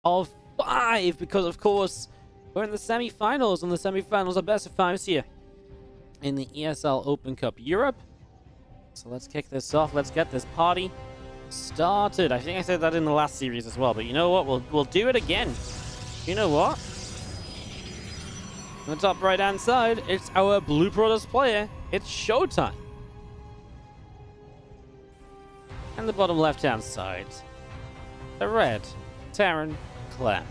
of 5, because of course we're in the semi-finals, and the semi-finals are best of 5s here in the ESL Open Cup Europe. So let's kick this off. Let's get this party started. I think I said that in the last series as well, but you know what? We'll do it again. You know what? On the top right-hand side, it's our Blue Brothers player. It's ShoWTimE. And the bottom left-hand side, the red, Terran Clem.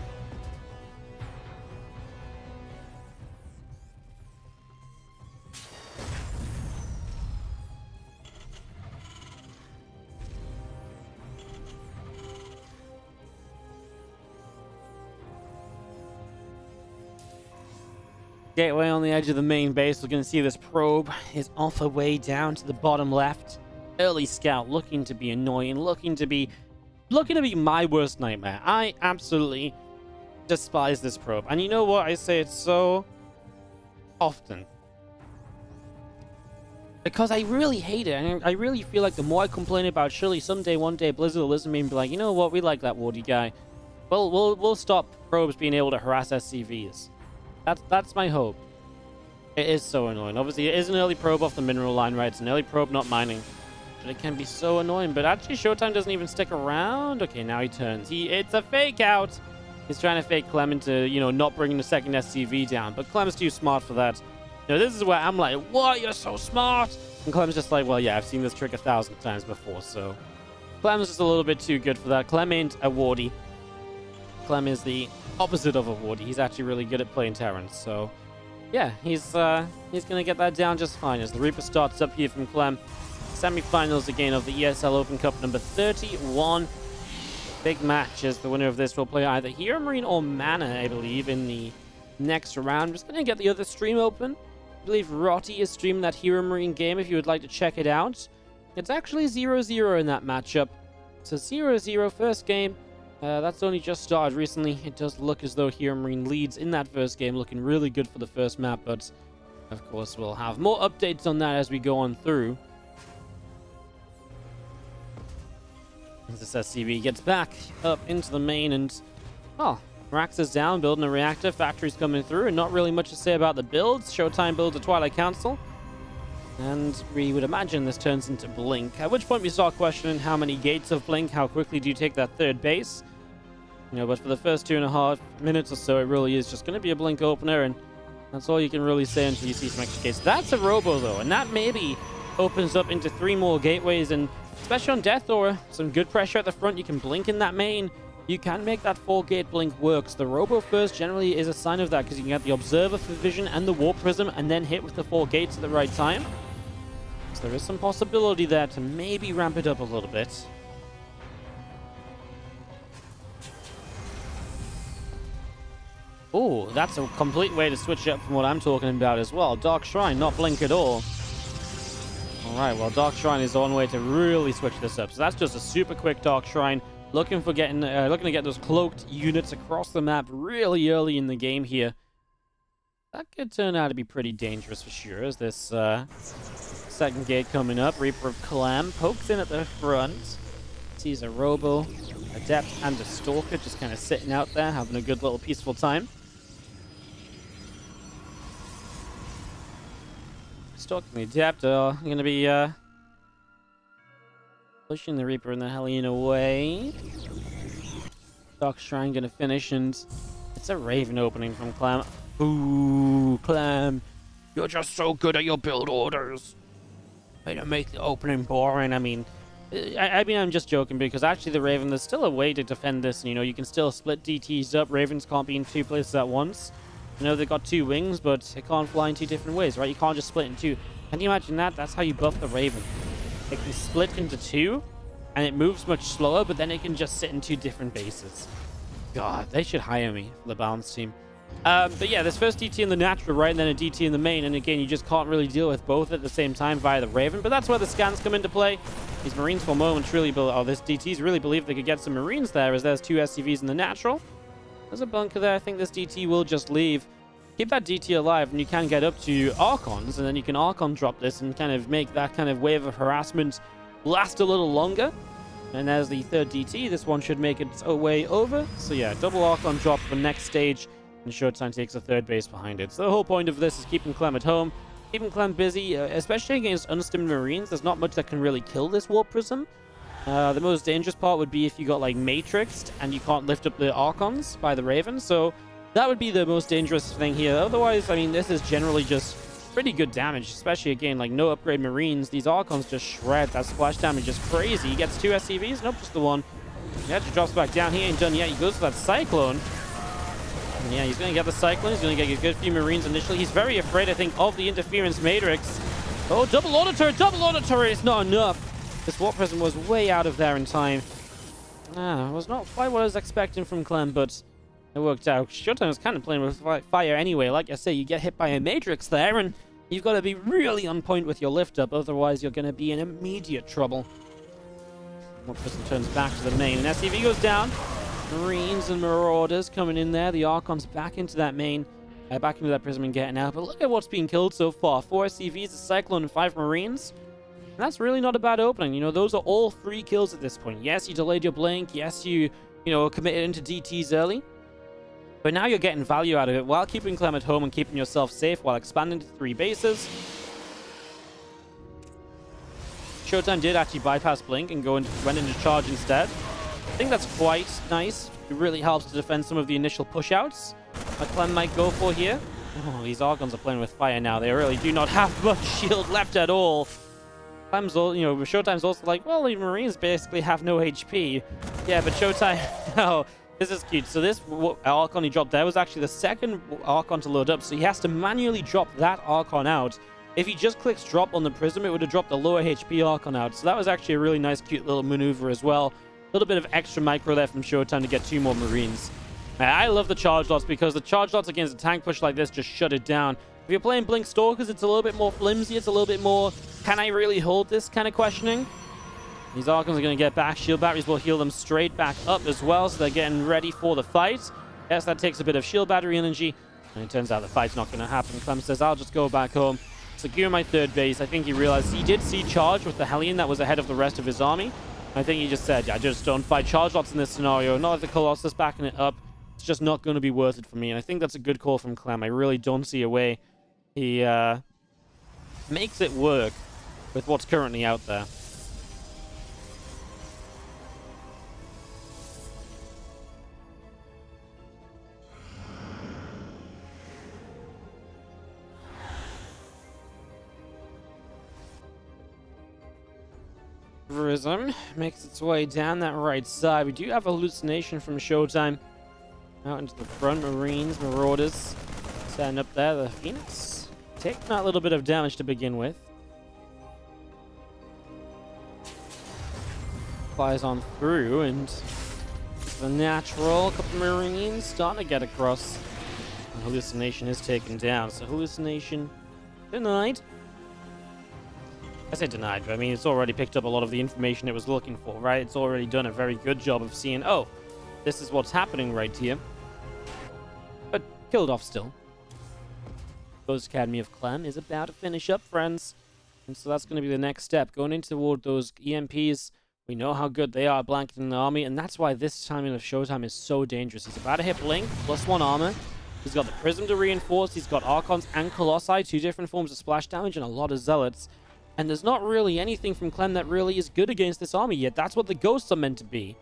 Gateway on the edge of the main base. We're going to see this probe is off her way down to the bottom left. Early scout, looking to be annoying, looking to be my worst nightmare. I absolutely despise this probe. And you know what? I say it so often, because I really hate it. And I really feel like the more I complain about, surely someday, one day, Blizzard will listen to me and be like, you know what? We like that Wardy guy. Well, we'll stop probes being able to harass SCVs. That's my hope. It is so annoying. Obviously, it is an early probe off the mineral line, right? It's an early probe, not mining. But it can be so annoying. But actually, ShoWTimE doesn't even stick around. Okay, now he turns. It's a fake out. He's trying to fake Clem into, you know, not bringing the second SCV down. But Clem's too smart for that. You know, this is where I'm like, what? You're so smart. And Clem's just like, well, yeah, I've seen this trick 1,000 times before. So Clem's just a little bit too good for that. Clem ain't a wardy. Clem is the opposite of a wardy. He's actually really good at playing Terrans. So yeah, he's gonna get that down just fine as the Reaper starts up here from Clem. Semi-finals again of the ESL Open Cup number 31. Big match, as the winner of this will play either Hero Marine or Mana, I believe, in the next round. I'm just gonna get the other stream open. I believe Rotti is streaming that Hero Marine game if you would like to check it out. It's actually 0-0 in that matchup. So 0-0 first game. That's only just started recently. It does look as though Hero Marine leads in that first game, looking really good for the first map, but of course we'll have more updates on that as we go on through. As this SCV gets back up into the main, and oh, Rax is down, building a reactor, factory's coming through, and not really much to say about the builds. ShoWTimE builds a Twilight Council, and we would imagine this turns into Blink, at which point we start questioning how many gates of Blink, how quickly do you take that third base? You know, but for the first 2.5 minutes or so, it really is just going to be a Blink opener, and that's all you can really say until you see some extra gates. That's a Robo, though, and that maybe opens up into 3 more gateways, and especially on Death Aura, some good pressure at the front. You can Blink in that main. You can make that 4-gate Blink work. So the Robo first generally is a sign of that, because you can get the Observer for vision and the Warp Prism, and then hit with the 4 gates at the right time. So there is some possibility there to maybe ramp it up a little bit. Oh, that's a complete way to switch up from what I'm talking about as well. Dark Shrine, not Blink at all. Alright, well, Dark Shrine is one way to really switch this up. So that's just a super quick Dark Shrine. Looking to get those cloaked units across the map really early in the game here. That could turn out to be pretty dangerous for sure, as this second gate coming up. Reaper of Clem pokes in at the front. Sees a Robo, Adept, and a Stalker just kind of sitting out there, having a good little peaceful time. Stalker and the Adept are going to be pushing the Reaper and the Hellion away. Dark Shrine going to finish, and it's a Raven opening from Clem. Ooh, Clem, you're just so good at your build orders. Way to make the opening boring. I mean, I'm just joking, because actually the Raven, there's still a way to defend this. And, you know, you can still split DTs up. Ravens can't be in 2 places at once. You know, they've got 2 wings, but it can't fly in 2 different ways, right? You can't just split in 2. Can you imagine that? That's how you buff the Raven. It can split into 2, and it moves much slower, but then it can just sit in 2 different bases. God, they should hire me for the balance team. But yeah, this first DT in the natural, right, and then a DT in the main, and again, you just can't really deal with both at the same time via the Raven, but that's where the scans come into play. These Marines for a moment truly this DTs really believe they could get some Marines there, as there's 2 SCVs in the natural. There's a bunker there. I think this DT will just leave. Keep that DT alive, and you can get up to Archons, and then you can Archon drop this and kind of make that kind of wave of harassment last a little longer. And there's the third DT. This one should make its way over. So yeah, double Archon drop for next stage. And ShoWTimE takes a third base behind it. So the whole point of this is keeping Clem at home. Keeping Clem busy, especially against unstimmed Marines. There's not much that can really kill this Warp Prism. The most dangerous part would be if you got like Matrixed and you can't lift up the Archons by the Raven. So that would be the most dangerous thing here. Otherwise, I mean, this is generally just pretty good damage, especially again, like no upgrade Marines. These Archons just shred. That splash damage is crazy. He gets 2 SCVs. Nope, just the one. Yeah, he drops back down. He ain't done yet. He goes for that Cyclone. And yeah, he's going to get the Cyclone. He's going to get a good few Marines initially. He's very afraid, I think, of the Interference Matrix. Oh, double auto turret. Double auto turret. It's not enough. This Warp Prism was way out of there in time. It was not quite what I was expecting from Clem, but it worked out. ShoWTimE was kind of playing with fire anyway. Like I say, you get hit by a Matrix there, and you've got to be really on point with your lift-up. Otherwise, you're going to be in immediate trouble. Warp Prism turns back to the main, and SCV goes down. Marines and Marauders coming in there. The Archon's back into that main, back into that Prism and getting out. But look at what's being killed so far. 4 SCVs, a Cyclone, and 5 Marines. And that's really not a bad opening. You know, those are all 3 kills at this point. Yes, you delayed your blink. Yes, you committed into DTs early. But now you're getting value out of it while keeping Clem at home and keeping yourself safe while expanding to 3 bases. ShoWTimE did actually bypass blink and went into charge instead. I think that's quite nice. It really helps to defend some of the initial push-outs that Clem might go for here. Oh, these Archons are playing with fire now. They really do not have much shield left at all. Clem's all, ShoWTimE's also like, well, the Marines basically have no HP. Yeah, but ShoWTimE, no. This is cute. So this Archon he dropped there was actually the second Archon to load up, so he has to manually drop that Archon out. If he just clicks drop on the Prism, it would have dropped the lower HP Archon out. So that was actually a really nice, cute little maneuver as well. A little bit of extra micro there from ShoWTimE to get 2 more Marines. I love the charge lots because the charge lots against a tank push like this just shut it down. If you're playing Blink Stalkers, it's a little bit more flimsy. It's a little bit more, can I really hold this kind of questioning? These Archons are going to get back. Shield batteries will heal them straight back up as well, so they're getting ready for the fight. Yes, that takes a bit of shield battery energy, and it turns out the fight's not going to happen. Clem says, I'll just go back home, secure my 3rd base. I think he realized he did see charge with the Hellion that was ahead of the rest of his army. I think he just said, I just don't fight charge lots in this scenario. Not with the Colossus backing it up. It's just not going to be worth it for me. And I think that's a good call from Clem. I really don't see a way he makes it work with what's currently out there. Prism makes its way down that right side. We do have a hallucination from ShoWTimE. Out into the front, Marines, Marauders. Standing up there, the Phoenix. Taking that little bit of damage to begin with. Flies on through, and the natural couple of Marines starting to get across. And hallucination is taken down. So hallucination denied. I say denied, but I mean, it's already picked up a lot of the information it was looking for, right? It's already done a very good job of seeing, oh, this is what's happening right here. But killed off still. Ghost Academy of Clem is about to finish up, friends. And so that's going to be the next step. Going into toward those EMPs, we know how good they are blanketing the army, and that's why this timing of ShoWTimE is so dangerous. He's about to hit Blink, +1 armor. He's got the Prism to reinforce. He's got Archons and Colossi, 2 different forms of splash damage, and a lot of Zealots. And there's not really anything from Clem that really is good against this army yet. That's what the Ghosts are meant to be.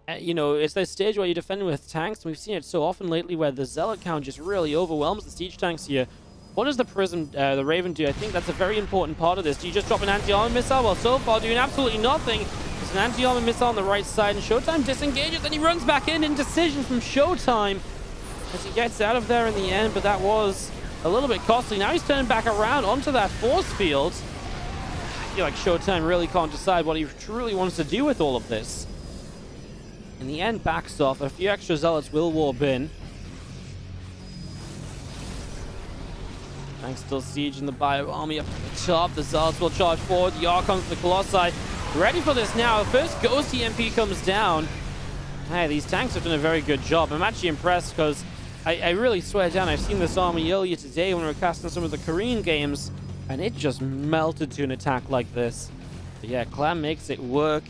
It's that stage where you're defending with tanks. We've seen it so often lately where the Zealot count just really overwhelms the siege tanks here. What does the Prism, the Raven do? I think that's a very important part of this. Do you just drop an anti-armor missile? Well, so far doing absolutely nothing. There's an anti-armor missile on the right side, and ShoWTimE disengages, and he runs back in indecision from ShoWTimE as he gets out of there in the end, but that was a little bit costly. Now he's turning back around onto that force field. I feel like ShoWTimE really can't decide what he truly wants to do with all of this. In the end, backs off. A few extra Zealots will warp in. Tanks still sieging the Bio army up to the top. The Zealots will charge forward. The Archons, the Colossi, ready for this now. First Ghost EMP comes down. Hey, these tanks have done a very good job. I'm actually impressed because I really swear down, I've seen this army earlier today when we were casting some of the Korean games, and it just melted to an attack like this. But yeah, Clem makes it work.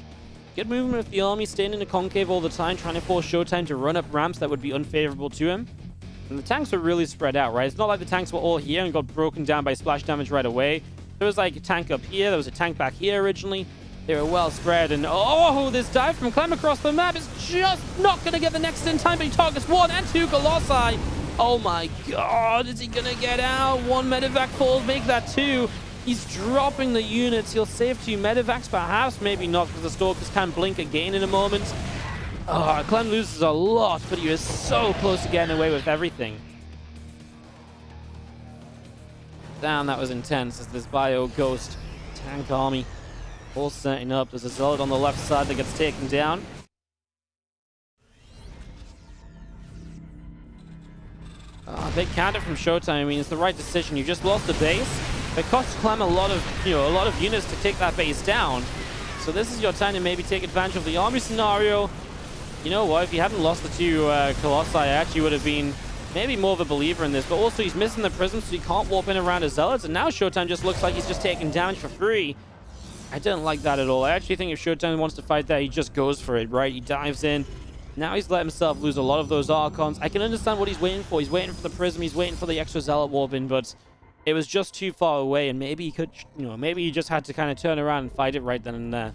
Good movement with the army, staying in the concave all the time, trying to force ShoWTimE to run up ramps that would be unfavorable to him. And the tanks were really spread out, right? It's not like the tanks were all here and got broken down by splash damage right away. There was like a tank up here, there was a tank back here originally. They were well spread, and oh, this dive from Clem across the map is just not going to get the next in time, but he targets 1 and 2 Colossi. Oh my god, is he going to get out? 1 medevac falls, make that 2. He's dropping the units. He'll save 2 medevacs, perhaps, maybe not, because the Stalkers can blink again in a moment. Oh, Clem loses a lot, but he was so close to getting away with everything. Damn, that was intense as this Bio Ghost tank army all setting up. There's a Zealot on the left side that gets taken down. Big counter from ShoWTimE. I mean, it's the right decision. You just lost the base. It costs Clem a lot of units to take that base down. So this is your time to maybe take advantage of the army scenario. You know what? If you hadn't lost the 2 Colossi, I actually would have been maybe more of a believer in this. But also, he's missing the prism, so he can't warp in around his Zealots. And now ShoWTimE just looks like he's just taking damage for free. I don't like that at all. I actually think if ShoWTimE wants to fight that, he just goes for it, right? He dives in. Now he's let himself lose a lot of those Archons. I can understand what he's waiting for. He's waiting for the Prism. He's waiting for the extra Zealot warp in, but it was just too far away, and maybe he could, maybe he just had to kind of turn around and fight it right then and there.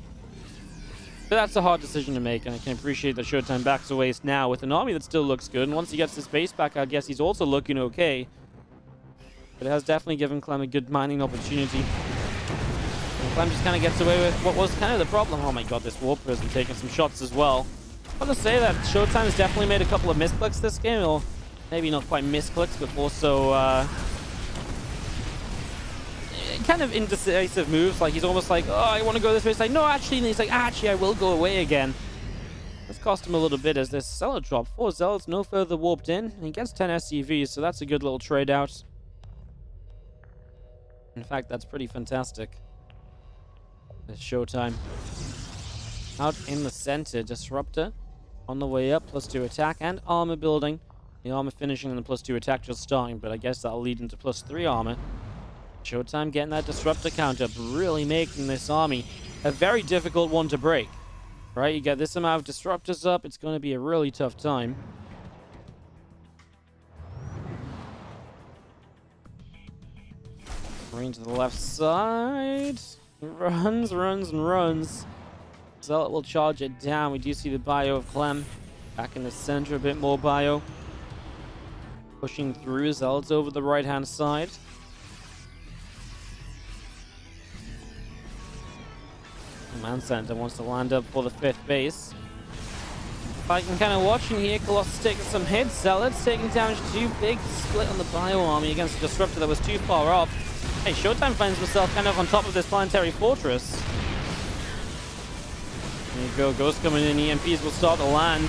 But that's a hard decision to make, and I can appreciate that ShoWTimE backs away now with an army that still looks good. And once he gets his base back, I guess he's also looking okay. But it has definitely given Clem a good mining opportunity. And Clem just kind of gets away with what was kind of the problem. Oh my god, this Warp Prism taking some shots as well. I want to say that ShoWTimE has definitely made a couple of misclicks this game, or maybe not quite misclicks, but also kind of indecisive moves. Like he's almost like, oh, I want to go this way. It's like, no, actually, and he's like, actually, I will go away again. Let's cost him a little bit as this Zealot drop. 4 Zealots, no further warped in, and he gets 10 SCVs, so that's a good little trade out. In fact, that's pretty fantastic. There's ShoWTimE out in the center. Disruptor on the way up, +2 attack and armor building. The armor finishing and the +2 attack just starting, but I guess that'll lead into +3 armor. ShoWTimE getting that Disruptor count up, really making this army a very difficult one to break. Right, you get this amount of Disruptors up, it's going to be a really tough time. Green to the left side. Runs, and runs. Zealot will charge it down. We do see the bio of Clem back in the center, a bit more bio. Pushing through, Zealots over the right-hand side. Command Center wants to land up for the 5th base. If I can kind of watching here, Colossus taking some hits. Zealots taking damage too. Big split on the bio army against a Disruptor that was too far off. Hey, ShoWTimE finds himself kind of on top of this planetary fortress. There you go, Ghost coming in, EMPs will start to land.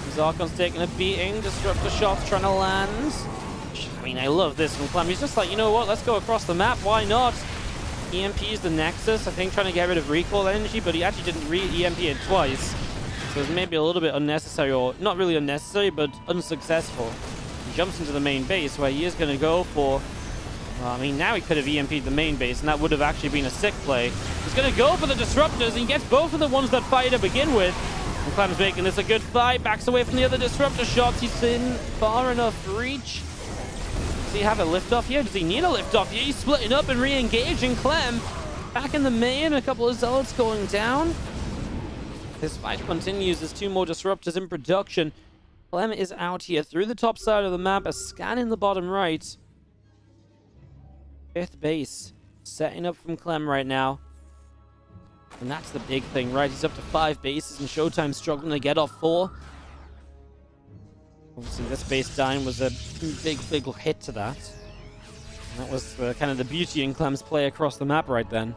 Zarkon's taking a beating, Disruptor shots trying to land. I mean, I love this from Clem. He's just like, you know what, let's go across the map, why not? EMP's the Nexus, I think trying to get rid of recall energy, but he actually didn't re-EMP it twice. So it's maybe a little bit unnecessary, or not really unnecessary, but unsuccessful. He jumps into the main base where he is going to go for... Well, I mean, now he could have EMP'd the main base, and that would have actually been a sick play. He's going to go for the Disruptors, and he gets both of the ones that fire to begin with. And Clem's making this a good fight, backs away from the other Disruptor shots. He's in far enough reach. Does he have a liftoff here? Does he need a liftoff here? He's splitting up and re-engaging Clem. Back in the main, a couple of Zealots going down. This fight continues. There's 2 more Disruptors in production. Clem is out here through the top side of the map, a scan in the bottom right. 5th base setting up from Clem right now, and that's the big thing, right? He's up to 5 bases, and ShoWTimE struggling to get off 4. Obviously, this base dying was a big hit to that. And that was kind of the beauty in Clem's play across the map right then.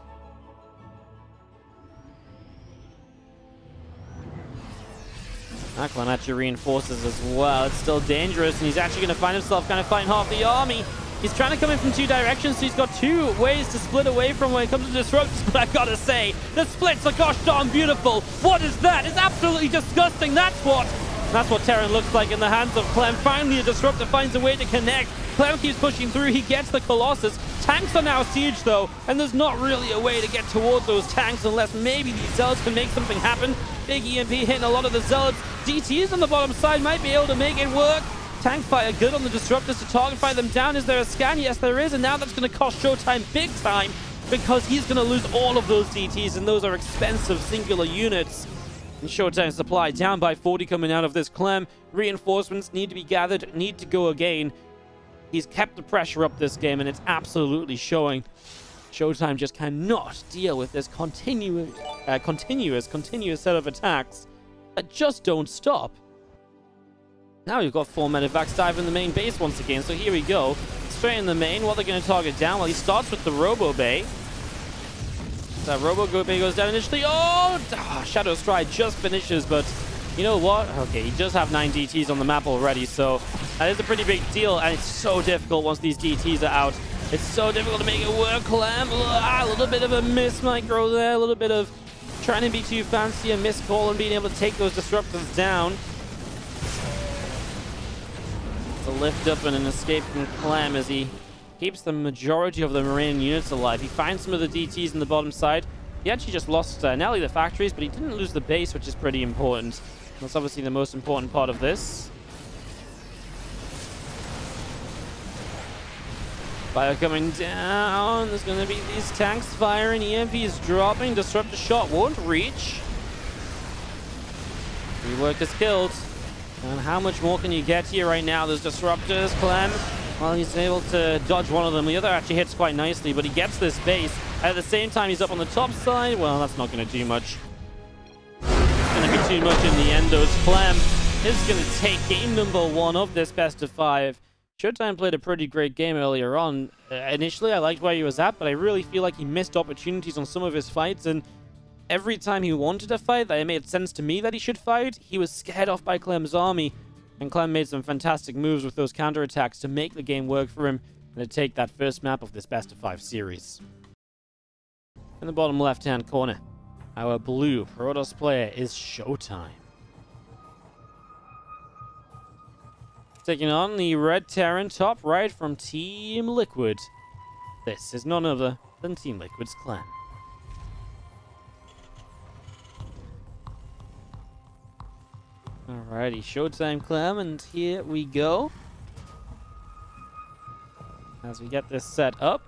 Clem actually reinforces as well. It's still dangerous, and he's actually going to find himself kind of fighting half the army. He's trying to come in from 2 directions, so he's got 2 ways to split away from when it comes to Disruptors, but I gotta say, the splits are gosh darn beautiful. What is that? It's absolutely disgusting, that's what. That's what Terran looks like in the hands of Clem. Finally, a Disruptor finds a way to connect. Clem keeps pushing through. He gets the Colossus. Tanks are now sieged, though, and there's not really a way to get towards those tanks unless maybe these Zealots can make something happen. Big EMP hitting a lot of the Zealots. DTs on the bottom side might be able to make it work. Tank fire good on the Disruptors to target fire them down. Is there a scan? Yes, there is, and now that's going to cost ShoWTimE big time because he's going to lose all of those DTs, and those are expensive singular units. And ShoWTimE supply down by 40 coming out of this Clem. Reinforcements need to be gathered, need to go again. He's kept the pressure up this game, and it's absolutely showing. ShoWTimE just cannot deal with this continuous set of attacks that just don't stop. Now we've got 4 medevacs dive in the main base once again, so here we go. Straight in the main. What they're going to target down? Well, he starts with the Robo Bay. That Robo Bay goes down initially. Oh! Shadow Stride just finishes, but you know what? Okay, he does have 9 DTs on the map already, so that is a pretty big deal, and it's so difficult once these DTs are out. It's so difficult to make it work, Clem. A little bit of a miss micro there, a little bit of trying to be too fancy, a missed call, and being able to take those Disruptors down. It's a lift up and an escape from Clem as he keeps the majority of the Marine units alive. He finds some of the DTs in the bottom side. He actually just lost nearly the factories, but he didn't lose the base, which is pretty important. That's obviously the most important part of this. Fire coming down. There's going to be these tanks firing. EMP is dropping. Disruptor shot won't reach. Rework is killed. And how much more can you get here right now? There's Disruptors. Clem, well, he's able to dodge one of them. The other actually hits quite nicely, but he gets this base. At the same time, he's up on the top side. Well, that's not going to do much. It's going to be too much in the end, though. Clem is going to take game number 1 of this best of 5. ShoWTimE played a pretty great game earlier on. Initially, I liked where he was at, but I really feel like he missed opportunities on some of his fights, and every time he wanted to fight that it made sense to me that he should fight, he was scared off by Clem's army. And Clem made some fantastic moves with those counterattacks to make the game work for him and to take that first map of this best of 5 series. In the bottom left-hand corner, our blue Protoss player is ShoWTimE. Taking on the red Terran top right from Team Liquid. This is none other than Team Liquid's Clem. Alrighty, ShoWTimE Clem, and here we go. As we get this set up.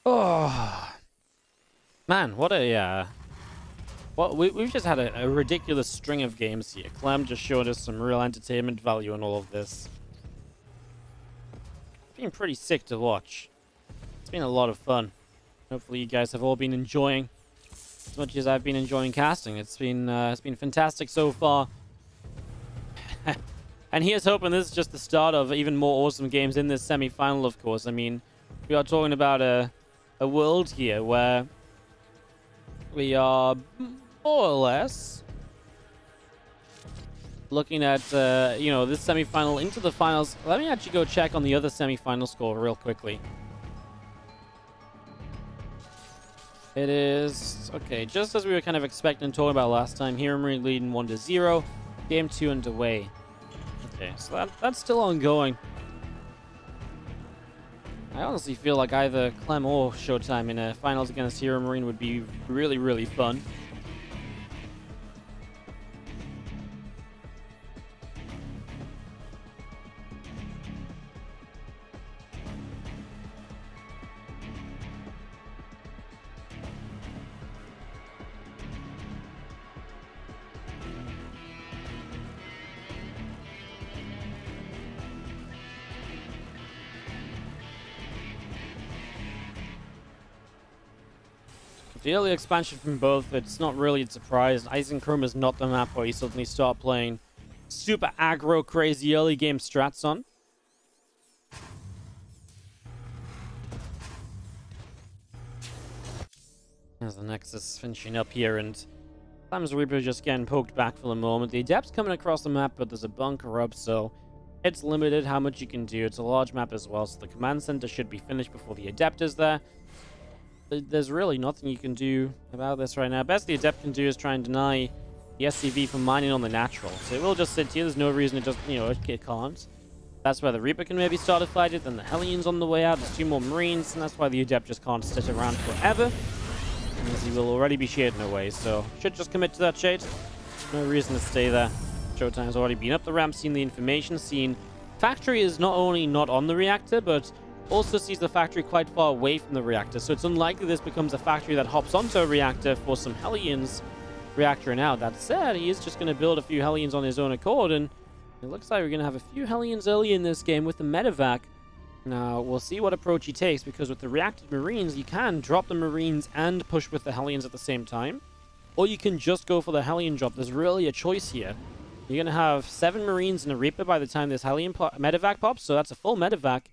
Oh, man, what a we've just had a ridiculous string of games here. Clem just showed us some real entertainment value in all of this. It's been pretty sick to watch. It's been a lot of fun. Hopefully you guys have all been enjoying as much as I've been enjoying casting. It's been fantastic so far. And here's hoping this is just the start of even more awesome games in this semi-final, of course. I mean, we are talking about a world here where we are more or less looking at, you know, this semi-final into the finals. Let me actually go check on the other semi-final score real quickly. It is, okay, just as we were kind of expecting and talking about last time, Hero Marine leading 1-0, game 2 underway. Okay, so that's still ongoing. I honestly feel like either Clem or ShoWTimE in a finals against Hero Marine would be really, really fun. The early expansion from both, it's not really a surprise. Eisenchrome is not the map where you suddenly start playing super aggro, crazy early game strats on. There's the Nexus finishing up here, and Clem's Reaper just getting poked back for the moment. The Adept's coming across the map, but there's a bunker up, so it's limited how much you can do. It's a large map as well, so the command center should be finished before the Adept is there. There's really nothing you can do about this right now. Best the Adept can do is try and deny the SCV from mining on the natural. So it will just sit here. There's no reason it just, it can't. That's why the Reaper can maybe start to fight it. Then the Hellions on the way out. There's 2 more Marines, and that's why the Adept just can't sit around forever, as he will already be shading away. So should just commit to that shade. No reason to stay there. ShoWTimE's already been up the ramp, seen the information, seen factory is not only not on the reactor, but also sees the factory quite far away from the reactor. So it's unlikely this becomes a factory that hops onto a reactor for some Hellions reactoring out. That said, he is just going to build a few Hellions on his own accord, and it looks like we're going to have a few Hellions early in this game with the medevac. Now, we'll see what approach he takes, because with the reactive Marines, you can drop the Marines and push with the Hellions at the same time. Or you can just go for the Hellion drop. There's really a choice here. You're going to have 7 Marines and a Reaper by the time this Hellion medevac pops, so that's a full medevac.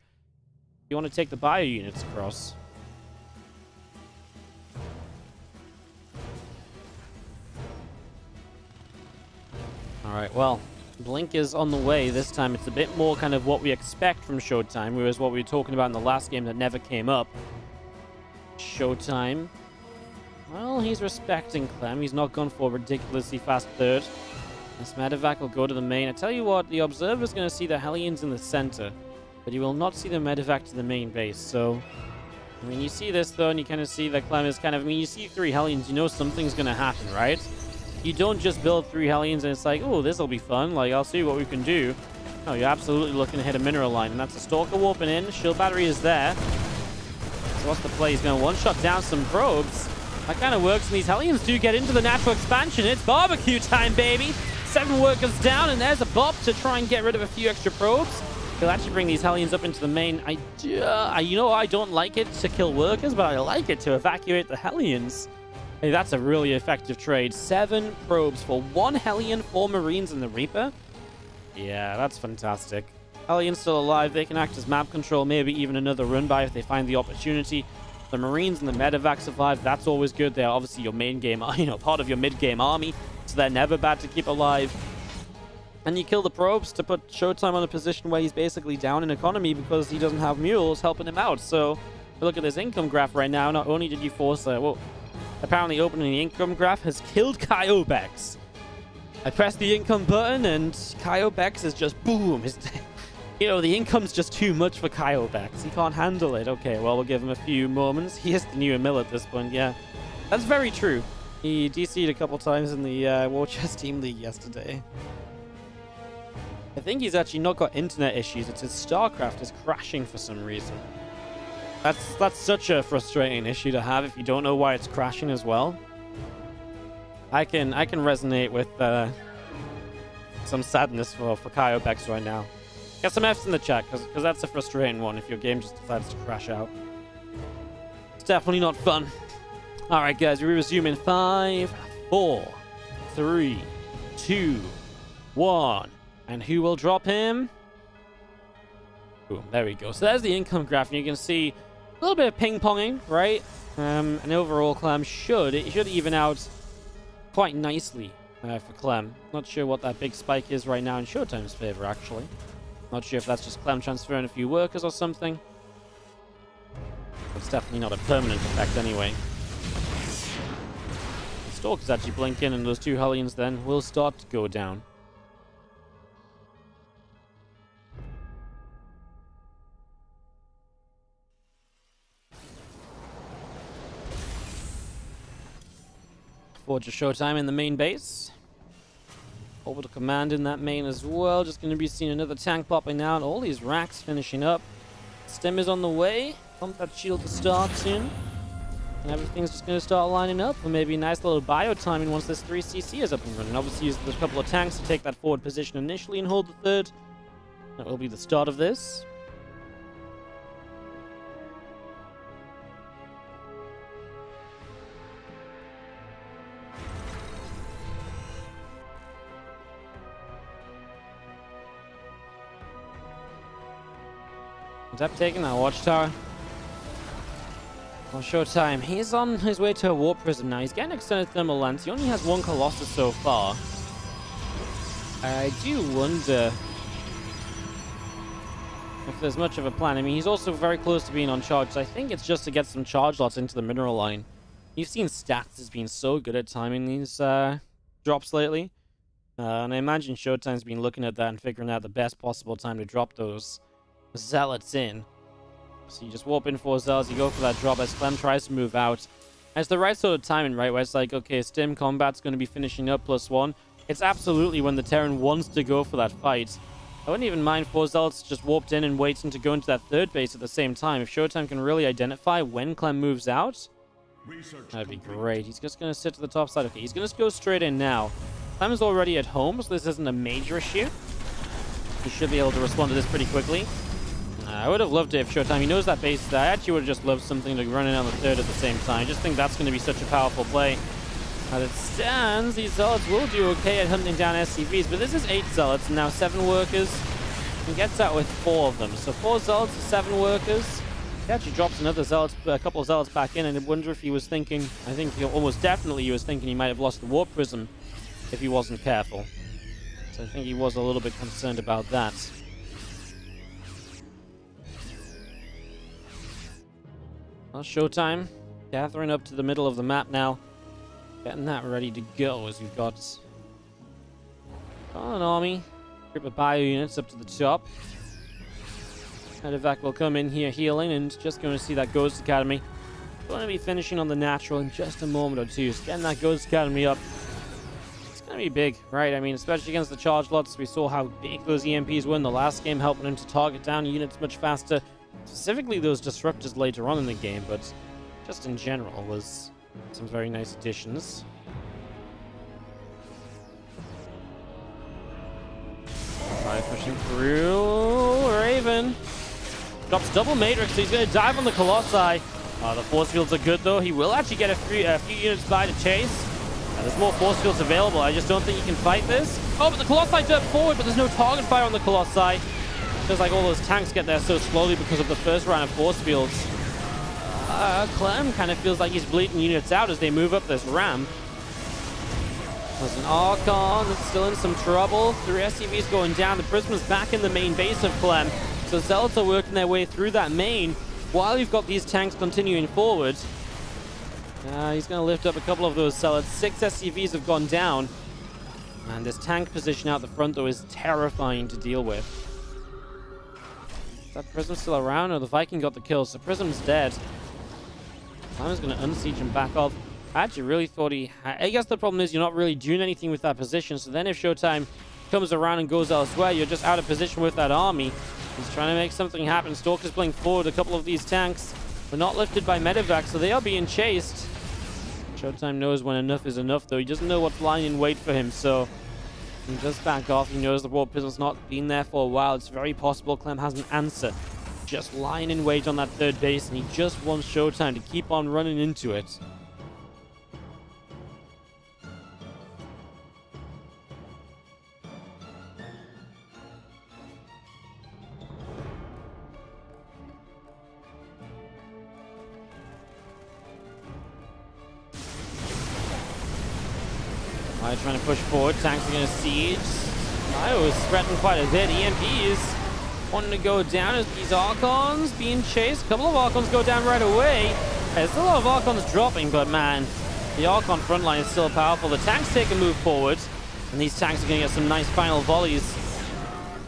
You want to take the bio units across. Alright, well, Blink is on the way this time. It's a bit more kind of what we expect from ShoWTimE, whereas what we were talking about in the last game that never came up. ShoWTimE, well, he's respecting Clem. He's not gone for a ridiculously fast third. This medevac will go to the main. I tell you what, the Observer's going to see the Hellions in the center, but he will not see the medevac to the main base. So, I mean, you see this, though, and you kind of see that Clem is kind of... I mean, you see 3 Hellions, you know something's going to happen, right? You don't just build 3 Hellions and it's like, oh, this will be fun. Like, I'll see what we can do. No, you're absolutely looking to hit a mineral line, and that's a Stalker warping in. Shield battery is there. So what's the play? He's going to one-shot down some probes. That kind of works, and these Hellions do get into the natural expansion. It's barbecue time, baby! 7 workers down, and there's a bop to try and get rid of a few extra probes. He'll actually bring these Hellions up into the main. You know, I don't like it to kill workers, but I like it to evacuate the Hellions. Hey, that's a really effective trade. 7 probes for 1 Hellion, 4 Marines, and the Reaper. Yeah, that's fantastic. Hellions still alive. They can act as map control, maybe even another run by if they find the opportunity. The Marines and the medevac survive. That's always good. They're obviously your main game, part of your mid-game army, so they're never bad to keep alive. And you kill the probes to put ShoWTimE on a position where he's basically down in economy because he doesn't have mules helping him out. So, look at this income graph right now. Not only did you force apparently opening the income graph has killed Kyobex. I pressed the income button and Kyobex is just boom. The income's just too much for Kyobex. He can't handle it. Okay, well, we'll give him a few moments. He is the new Emil at this point, yeah. That's very true. He DC'd a couple times in the War Chest Team League yesterday. I think he's actually not got internet issues. It's his StarCraft is crashing for some reason. That's such a frustrating issue to have if you don't know why it's crashing as well. I can resonate with some sadness for Kyobex right now. Get some Fs in the chat, because that's a frustrating one if your game just decides to crash out. It's definitely not fun. Alright guys, we resume in 5, 4, 3, 2, 1. And who will drop him? Boom, there we go. So there's the income graph, and you can see a little bit of ping-ponging, right? And overall, Clem should even out quite nicely for Clem. Not sure what that big spike is right now in ShoWTimE's favor, actually. Not sure if that's just Clem transferring a few workers or something. It's definitely not a permanent effect anyway. The Stalker's actually blinking, and those 2 Hellions then will start to go down. Forge of ShoWTimE in the main base. Orbital command in that main as well. Just going to be seeing another tank popping out. All these racks finishing up. Stem is on the way. Pump that shield to start soon. And everything's just going to start lining up. And maybe a nice little bio timing once this 3cc is up and running. Obviously use a couple of tanks to take that forward position initially and hold the third. That will be the start of this. Up taking that watchtower. Well, ShoWTimE, he's on his way to a Warp Prism now. He's getting extended Thermal Lance. He only has one Colossus so far. I do wonder if there's much of a plan. I mean, he's also very close to being on charge, so I think it's just to get some charge lots into the mineral line. You've seen Stats has been so good at timing these drops lately. And I imagine ShoWTimE's been looking at that and figuring out the best possible time to drop those Zealots in. So you just warp in 4 Zealots, you go for that drop as Clem tries to move out. And it's the right sort of timing, right? Where it's like, okay, Stim combat's going to be finishing up +1. It's absolutely when the Terran wants to go for that fight. I wouldn't even mind 4 Zealots just warped in and waiting to go into that third base at the same time. If ShoWTimE can really identify when Clem moves out, that'd be great. He's just going to sit to the top side. Okay, he's going to go straight in now. Clem's already at home, so this isn't a major issue. He should be able to respond to this pretty quickly. I would have loved it if ShoWTimE, he knows that base is there. I actually would have just loved something to run in on the third at the same time. I just think that's going to be such a powerful play. As it stands, these Zealots will do okay at hunting down SCVs, but this is 8 Zealots and now 7 workers. He gets out with 4 of them. So 4 Zealots, 7 workers. He actually drops another Zealot, a couple of Zealots back in, and I wonder if he was thinking, I think almost definitely he was thinking he might have lost the Warp Prism if he wasn't careful. So I think he was a little bit concerned about that. Well, ShoWTimE gathering up to the middle of the map now. Getting that ready to go as we've got an army. Group of bio units up to the top. Medevac will come in here healing and just going to see that Ghost Academy. Going to be finishing on the natural in just a moment or two. So getting that Ghost Academy up. It's going to be big, right? I mean, especially against the charge lots. We saw how big those EMPs were in the last game, helping him to target down units much faster. Specifically those disruptors later on in the game, but just in general was some very nice additions. Right, pushing through. Raven drops double Matrix, so he's going to dive on the Colossi. The force fields are good, though. He will actually get a few units by to chase. There's more force fields available. I just don't think he can fight this. Oh, but the Colossi jump forward, but there's no target fire on the Colossi. Feels like all those tanks get there so slowly because of the first round of force fields. Clem kind of feels like he's bleeding units out as they move up this ramp. There's an Archon that's still in some trouble. 3 SCVs going down. The Prisma's back in the main base of Clem. So Zealots are working their way through that main while you've got these tanks continuing forward. He's going to lift up a couple of those Zealots. 6 SCVs have gone down. And this tank position out the front, though, is terrifying to deal with. Is that Prism still around? No, the Viking got the kill, so Prism's dead. Simon's going to unsiege and back off. I actually really thought I guess the problem is you're not really doing anything with that position, so then if ShoWTimE comes around and goes elsewhere, you're just out of position with that army. He's trying to make something happen. Stalker's playing forward. A couple of these tanks were not lifted by Medevac, so they are being chased. ShoWTimE knows when enough is enough, though. He doesn't know what's lying in wait for him, so he does back off. He knows the Warp Prism's not been there for a while. It's very possible Clem has an answer. Just lying in wait on that third base, and he just wants ShoWTimE to keep on running into it. Trying to push forward. Tanks are going to siege. I was threatening quite a bit. EMPs wanting to go down as these Archons being chased. A couple of Archons go down right away. There's still a lot of Archons dropping, but man, the Archon front line is still powerful. The tanks take a move forward, and these tanks are going to get some nice final volleys.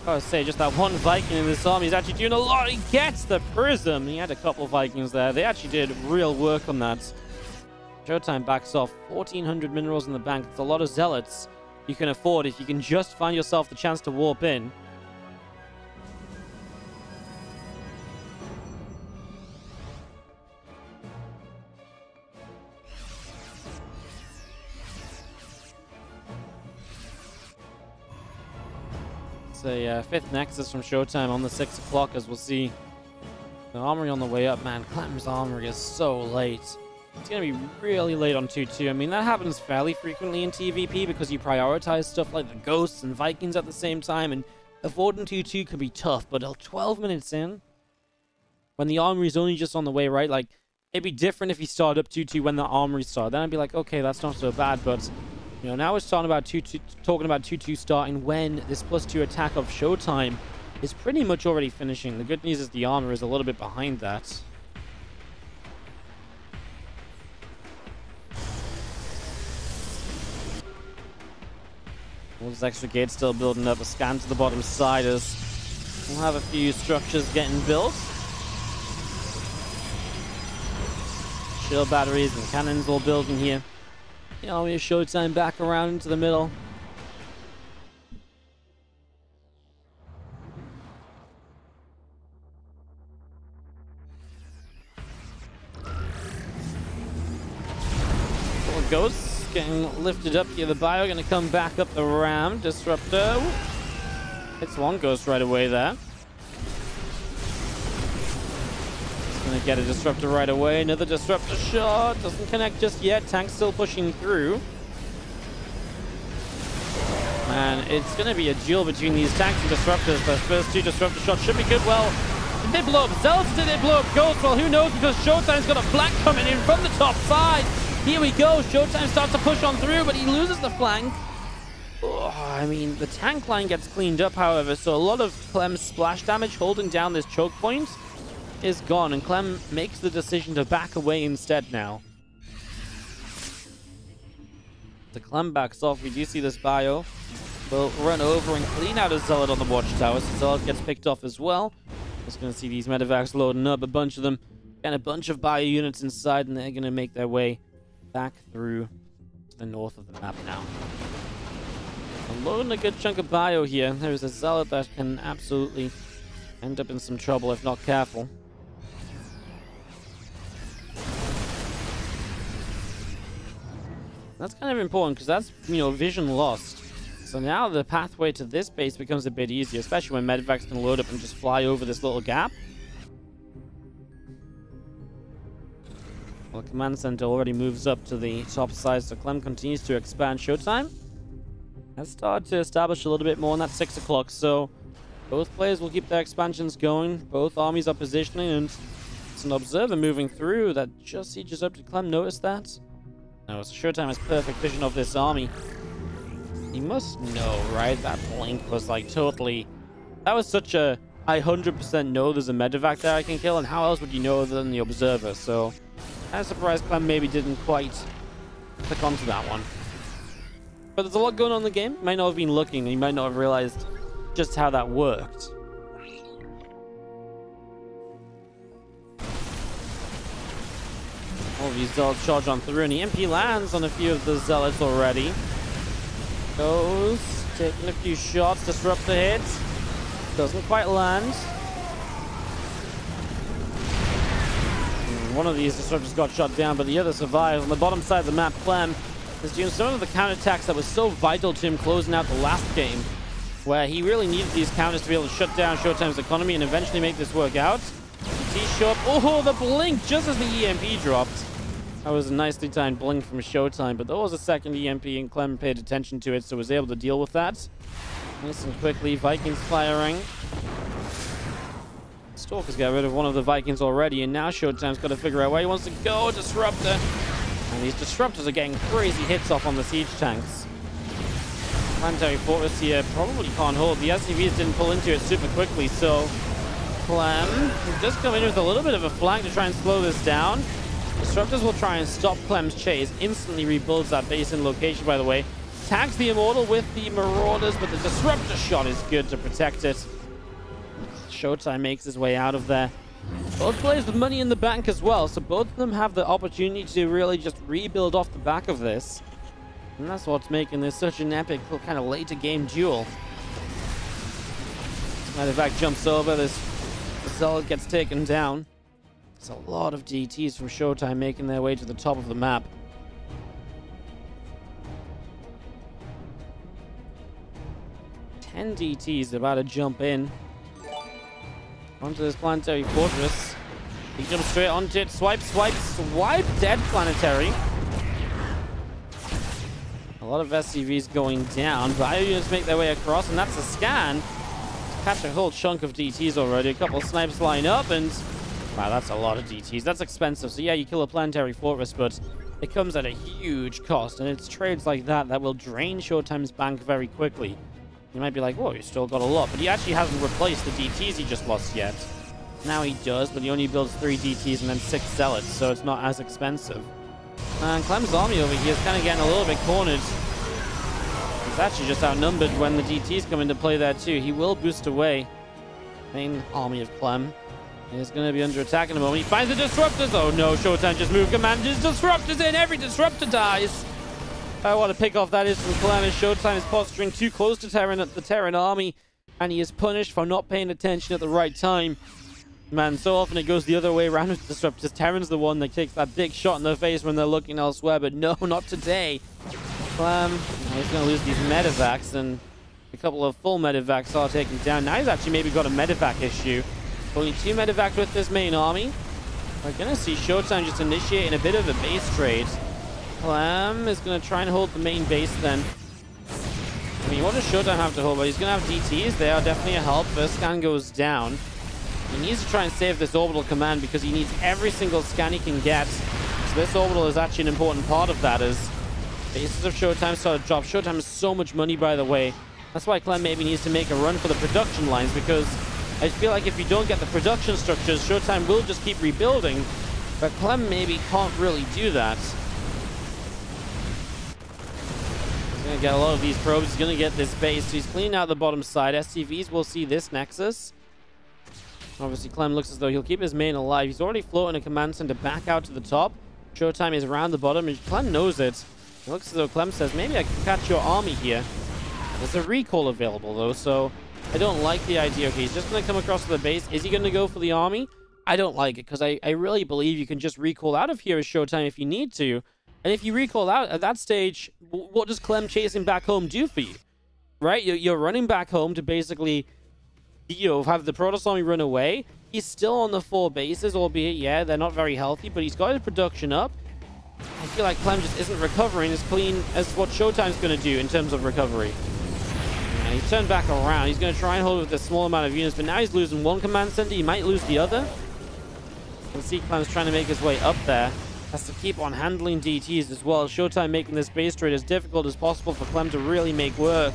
I gotta say, just that one Viking in this army is actually doing a lot. He gets the Prism. He had a couple of Vikings there. They actually did real work on that. ShoWTimE backs off. 1,400 minerals in the bank. It's a lot of Zealots you can afford if you can just find yourself the chance to warp in. It's a 5th Nexus from ShoWTimE on the 6 o'clock, as we'll see. The armory on the way up, man. Clem's armory is so late. It's going to be really late on 2-2. I mean, that happens fairly frequently in TvP because you prioritize stuff like the Ghosts and Vikings at the same time, and avoiding 2-2 could be tough, but 12 minutes in, when the armory is only just on the way, right? Like, It'd be different if he started up 2-2 when the armory started. Then I'd be like, okay, that's not so bad. But, you know, now we're talking about 2-2 starting when this +2 attack of ShoWTimE is pretty much already finishing. The good news is the armor is a little bit behind that. All this extra gate still building up. A scan to the bottom side as we'll have a few structures getting built. Shield batteries and cannons all building here. The army of ShoWTimE back around into the middle. Ghosts getting lifted up here. The bio going to come back up the ram. Disruptor hits one ghost right away there. Going to get a disruptor right away. Another disruptor shot. Doesn't connect just yet. Tank's still pushing through. And it's going to be a duel between these tanks and disruptors. The first two disruptor shots should be good. Well, did they blow up Zealots? Did they blow up Ghosts? Well, who knows, because ShoWTimE's got a flank coming in from the top side. Here we go. ShoWTimE starts to push on through, but he loses the flank. Oh, I mean, the tank line gets cleaned up, however, so a lot of Clem's splash damage holding down this choke point is gone, and Clem makes the decision to back away instead now. The Clem backs off. We do see this bio will run over and clean out a Zealot on the watchtower, so Zealot gets picked off as well. Just going to see these medevacs loading up, a bunch of them, and a bunch of bio units inside, and they're going to make their way back through to the north of the map now. Loading a good chunk of bio here. There's a Zealot that can absolutely end up in some trouble if not careful. That's kind of important because that's, you know, vision lost. So now the pathway to this base becomes a bit easier, especially when medevacs can load up and just fly over this little gap. Well, command center already moves up to the top side, so Clem continues to expand. ShoWTimE has started to establish a little bit more on that 6 o'clock, so both players will keep their expansions going. Both armies are positioning, and it's an observer moving through that just sieges up. Did Clem notice that? No, so ShoWTimE has perfect vision of this army. He must know, right? That blink was like totally... That was such a... I 100% know there's a medevac there I can kill, and how else would you know other than the observer? So I'm surprised Clem maybe didn't quite click onto that one. But there's a lot going on in the game. He might not have been looking, and he might not have realized just how that worked. All of these Zealots charge on through, and the MP lands on a few of the Zealots already. Goes, taking a few shots, Disruptor hits. Doesn't quite land. One of these Disruptors got shot down, but the other survives. On the bottom side of the map, Clem is doing some of the counterattacks that was so vital to him closing out the last game, where he really needed these counters to be able to shut down ShoWTimE's economy and eventually make this work out. T-shot. Oh, the blink just as the EMP dropped. That was a nicely timed blink from ShoWTimE, but there was a second EMP and Clem paid attention to it, so was able to deal with that. Nice and quickly, Vikings firing. Stalkers got rid of one of the Vikings already, and now ShoWTimE's got to figure out where he wants to go. Disruptor. And these Disruptors are getting crazy hits off on the siege tanks. Planetary Fortress here probably can't hold. The SCVs didn't pull into it super quickly, so Clem just come in with a little bit of a flank to try and slow this down. Disruptors will try and stop Clem's chase. Instantly rebuilds that base in location, by the way. Tags the Immortal with the Marauders, but the Disruptor shot is good to protect it. ShoWTimE makes his way out of there. Both players with money in the bank as well, so both of them have the opportunity to really just rebuild off the back of this. And that's what's making this such an epic kind of late-to-game duel. Medevac jumps over, the Zealot gets taken down. There's a lot of DTs from ShoWTimE making their way to the top of the map. Ten DTs about to jump in onto this Planetary Fortress. He jumps straight onto it. Swipe, swipe, swipe. Dead Planetary. A lot of SCVs going down. Bio units make their way across, and that's a scan. Catch a whole chunk of DTs already. A couple of snipes line up, and Wow, that's a lot of DTs. That's expensive. So yeah, you kill a planetary fortress, but it comes at a huge cost. And it's trades like that that will drain ShoWTimE's bank very quickly. You might be like, whoa, you still got a lot. But he actually hasn't replaced the DTs he just lost yet. Now he does, but he only builds 3 DTs and then 6 Zealots, so it's not as expensive. And Clem's army over here is kind of getting a little bit cornered. He's actually just outnumbered when the DTs come into play there too. He will boost away. Main army of Clem is going to be under attack in a moment. He finds the disruptors. Oh no, ShoWTimE just moved command. His disruptors in. Every disruptor dies. I want to pick off that is from Clem, and ShoWTimE is posturing too close to the Terran army, and he is punished for not paying attention at the right time. Man, so often it goes the other way around with disruptors. Terran's the one that takes that big shot in the face when they're looking elsewhere, but no, not today. Clem, he's going to lose these medevacs, and a couple of full medevacs are taken down. Now he's actually maybe got a medevac issue. Only 2 medevacs with this main army. We're going to see ShoWTimE just initiating a bit of a base trade. Clem is going to try and hold the main base then. I mean, what does ShoWTimE have to hold? Well, he's going to have DTs. They are definitely a help. First scan goes down. He needs to try and save this orbital command because he needs every single scan he can get. So this orbital is actually an important part of that as bases of ShoWTimE start to drop. ShoWTimE has so much money, by the way. That's why Clem maybe needs to make a run for the production lines, because I feel like if you don't get the production structures, ShoWTimE will just keep rebuilding. But Clem maybe can't really do that. He's going to get a lot of these probes. He's going to get this base. So he's cleaning out the bottom side. SCVs will see this nexus. Obviously, Clem looks as though he'll keep his main alive. He's already floating a command center back out to the top. ShoWTimE is around the bottom, and Clem knows it. It looks as though Clem says, maybe I can catch your army here. There's a recall available, though, so I don't like the idea. Okay, he's just going to come across to the base. Is he going to go for the army? I don't like it, because I really believe you can just recall out of here as ShoWTimE if you need to. And if you recall out at that stage, what does Clem chasing back home do for you? Right? You're running back home to basically, you know, have the Protoss army run away. He's still on the 4 bases, albeit, yeah, they're not very healthy, but he's got his production up. I feel like Clem just isn't recovering as clean as what ShoWTimE's going to do in terms of recovery. And he's turned back around. He's going to try and hold with a small amount of units, but now he's losing one command center. He might lose the other. You can see Clem's trying to make his way up there. Has to keep on handling DTs as well. ShoWTimE making this base trade as difficult as possible for Clem to really make work.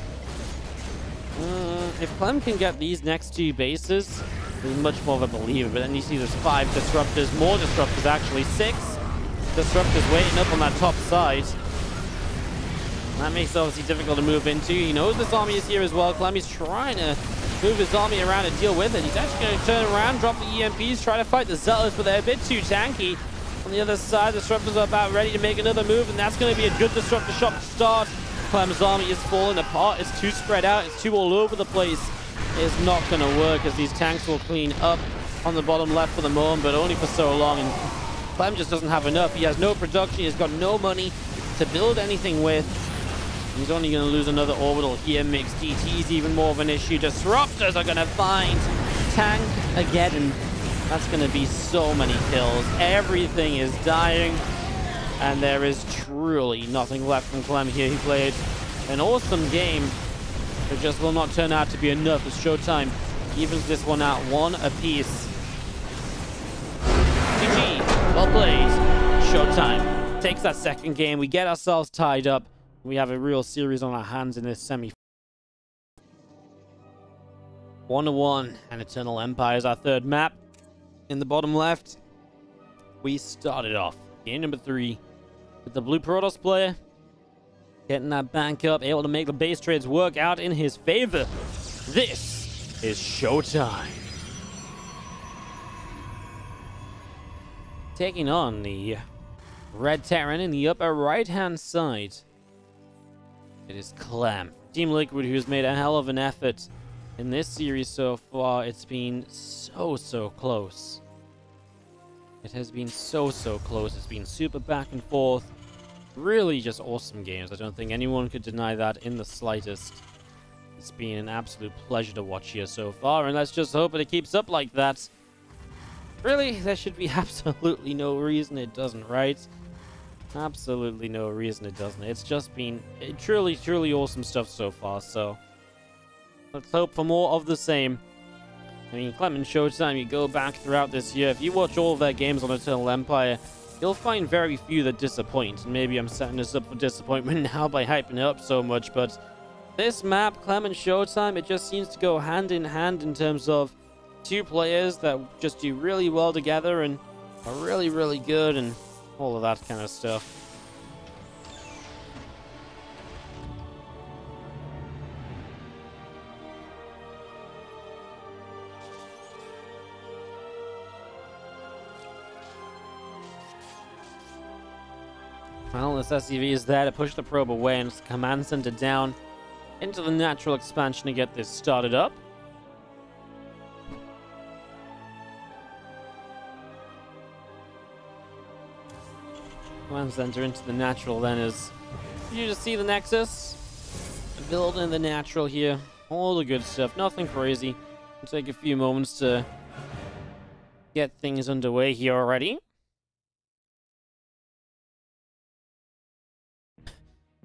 If Clem can get these next 2 bases, he's much more of a believer. But then you see there's 5 disruptors, more disruptors actually, 6 disruptors waiting up on that top side. That makes it obviously difficult to move into. He knows this army is here as well. Clem is trying to move his army around and deal with it. He's actually going to turn around, drop the EMPs, try to fight the Zealots, but they're a bit too tanky. On the other side, the disruptors are about ready to make another move, and that's going to be a good disruptor shot to start. Clem's army is falling apart. It's too spread out. It's too all over the place. It's not going to work as these tanks will clean up on the bottom left for the moment, but only for so long. And Clem just doesn't have enough. He has no production. He's got no money to build anything with. He's only going to lose another orbital here. Makes DTs even more of an issue. Disruptors are going to find Tank-ageddon. That's going to be so many kills. Everything is dying. And there is truly nothing left from Clem here. He played an awesome game. It just will not turn out to be enough as ShoWTimE evens this one out 1 apiece. GG. Well played. ShoWTimE takes that second game. We get ourselves tied up. We have a real series on our hands in this semi. 1-1, and Eternal Empire is our 3rd map. In the bottom left, we started off game number 3 with the blue Protoss player getting that bank up, able to make the base trades work out in his favor. This is ShoWTimE. Taking on the red Terran in the upper right-hand side. It is Clem, Team Liquid, who's made a hell of an effort in this series so far. It's been so close. It has been so close. It's been super back and forth. Really just awesome games. I don't think anyone could deny that in the slightest. It's been an absolute pleasure to watch here so far, and let's just hope that it keeps up like that. Really, there should be absolutely no reason it doesn't, right? Absolutely no reason it doesn't. It's just been truly awesome stuff so far, so let's hope for more of the same. I mean, Clem and ShoWTimE, you go back throughout this year, if you watch all of their games on Eternal Empire, you'll find very few that disappoint. And maybe I'm setting this up for disappointment now by hyping it up so much, but this map, Clem and ShoWTimE, it just seems to go hand in hand in terms of two players that just do really well together and are really, really good and all of that kind of stuff. Well, this SCV is there to push the probe away and command center down into the natural expansion to get this started up. Command center into the natural then is you just see the Nexus, building the natural here, all the good stuff, nothing crazy. It'll take a few moments to get things underway here already.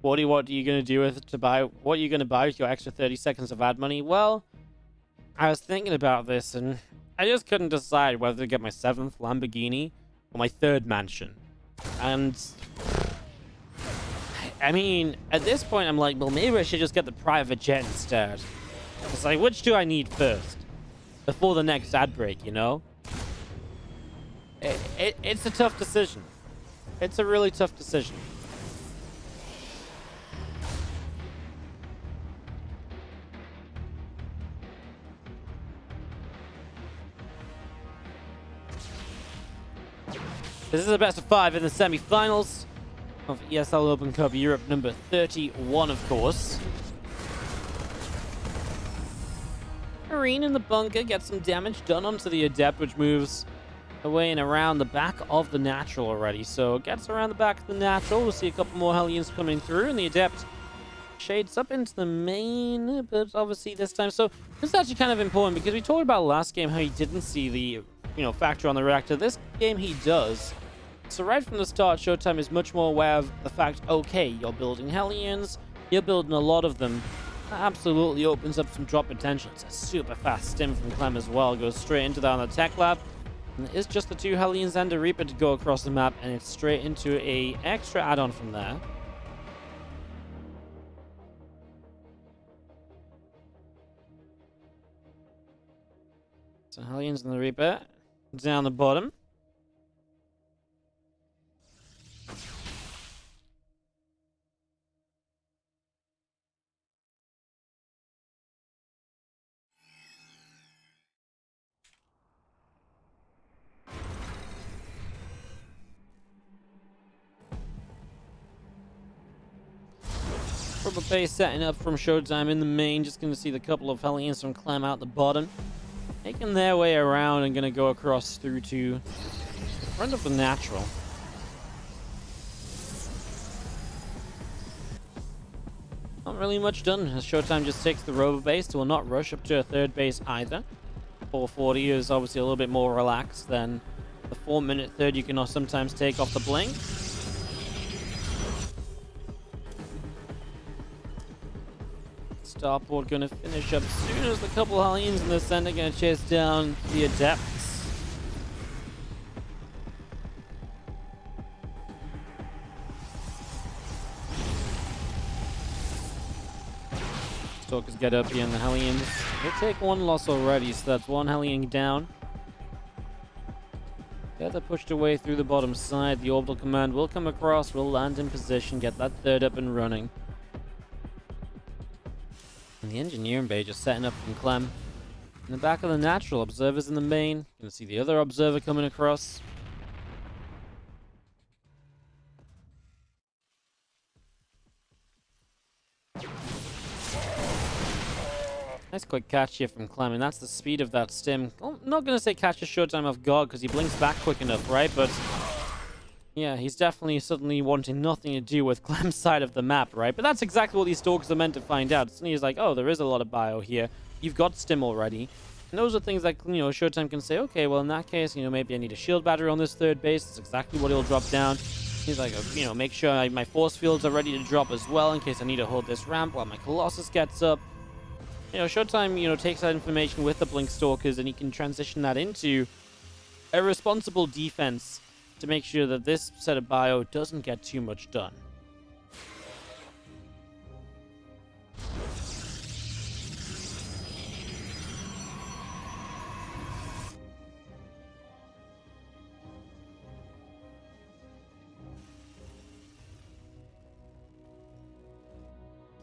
What are you going to do with it to buy? What are you going to buy with your extra 30 seconds of ad money? Well, I was thinking about this and I just couldn't decide whether to get my 7th Lamborghini or my 3rd mansion. And I mean, at this point, I'm like, well, maybe I should just get the private jet instead. It's like, which do I need first? Before the next ad break, you know? It's a tough decision. It's a really tough decision. This is the best of 5 in the semi-finals of ESL Open Cup Europe number 31, of course. Marine in the bunker gets some damage done onto the Adept, which moves away and around the back of the natural already. So it gets around the back of the natural. We'll see a couple more Hellions coming through, and the Adept shades up into the main, but obviously this time. So this is actually kind of important because we talked about last game how he didn't see the factor on the reactor. This game he does. So right from the start, ShoWTimE is much more aware of the fact, okay, you're building Hellions, you're building a lot of them. That absolutely opens up some drop potential. It's a super fast stim from Clem as well. Goes straight into that on the tech lab. And it's just the 2 Hellions and a Reaper to go across the map, and it's straight into a extra add-on from there. So Hellions and the Reaper down the bottom. Proper base setting up from ShoWTimE in the main. Just going to see the couple of Hellions from Clem out the bottom. Making their way around and going to go across through to the front of the natural. Not really much done as ShoWTimE just takes the rover base. Will not rush up to a 3rd base either. 440 is obviously a little bit more relaxed than the 4-minute 3rd you can sometimes take off the blink. Starport going to finish up soon as the couple Hellions in the center going to chase down the Adepts. Stalkers get up here and the Hellions. They take 1 loss already, so that's 1 Hellion down. Get that pushed away through the bottom side. The orbital command will come across, will land in position, get that 3rd up and running. And the engineering bay just setting up from Clem. In the back of the natural, observers in the main. You can see the other observer coming across. Nice quick catch here from Clem, and that's the speed of that stim. I'm not going to say catch a ShoWTimE off guard because he blinks back quick enough, right? But yeah, he's definitely suddenly wanting nothing to do with Clem's side of the map, right? But that's exactly what these stalkers are meant to find out. Suddenly he's like, oh, there is a lot of bio here. You've got stim already. And those are things that, ShoWTimE can say, okay, well, in that case, maybe I need a shield battery on this 3rd base. That's exactly what he'll drop down. He's like, make sure my force fields are ready to drop as well in case I need to hold this ramp while my Colossus gets up. You know, ShoWTimE, you know, takes that information with the Blink Stalkers and he can transition that into a responsible defense to make sure that this set of bio doesn't get too much done.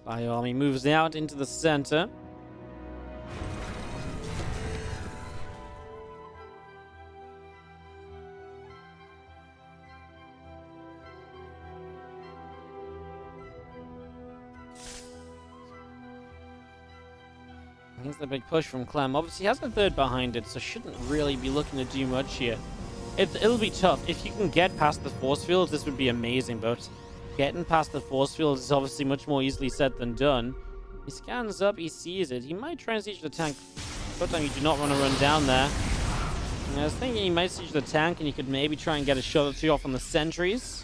Bio army moves out into the center. Here's the big push from Clem. Obviously, he has a third behind it, so shouldn't really be looking to do much here. It'll be tough. If you can get past the force fields, this would be amazing, but getting past the force fields is obviously much more easily said than done. He scans up, he sees it. He might try and siege the tank. ShoWTimE, you do not want to run down there. And I was thinking he might siege the tank, and you could maybe try and get a shot or two off on the sentries.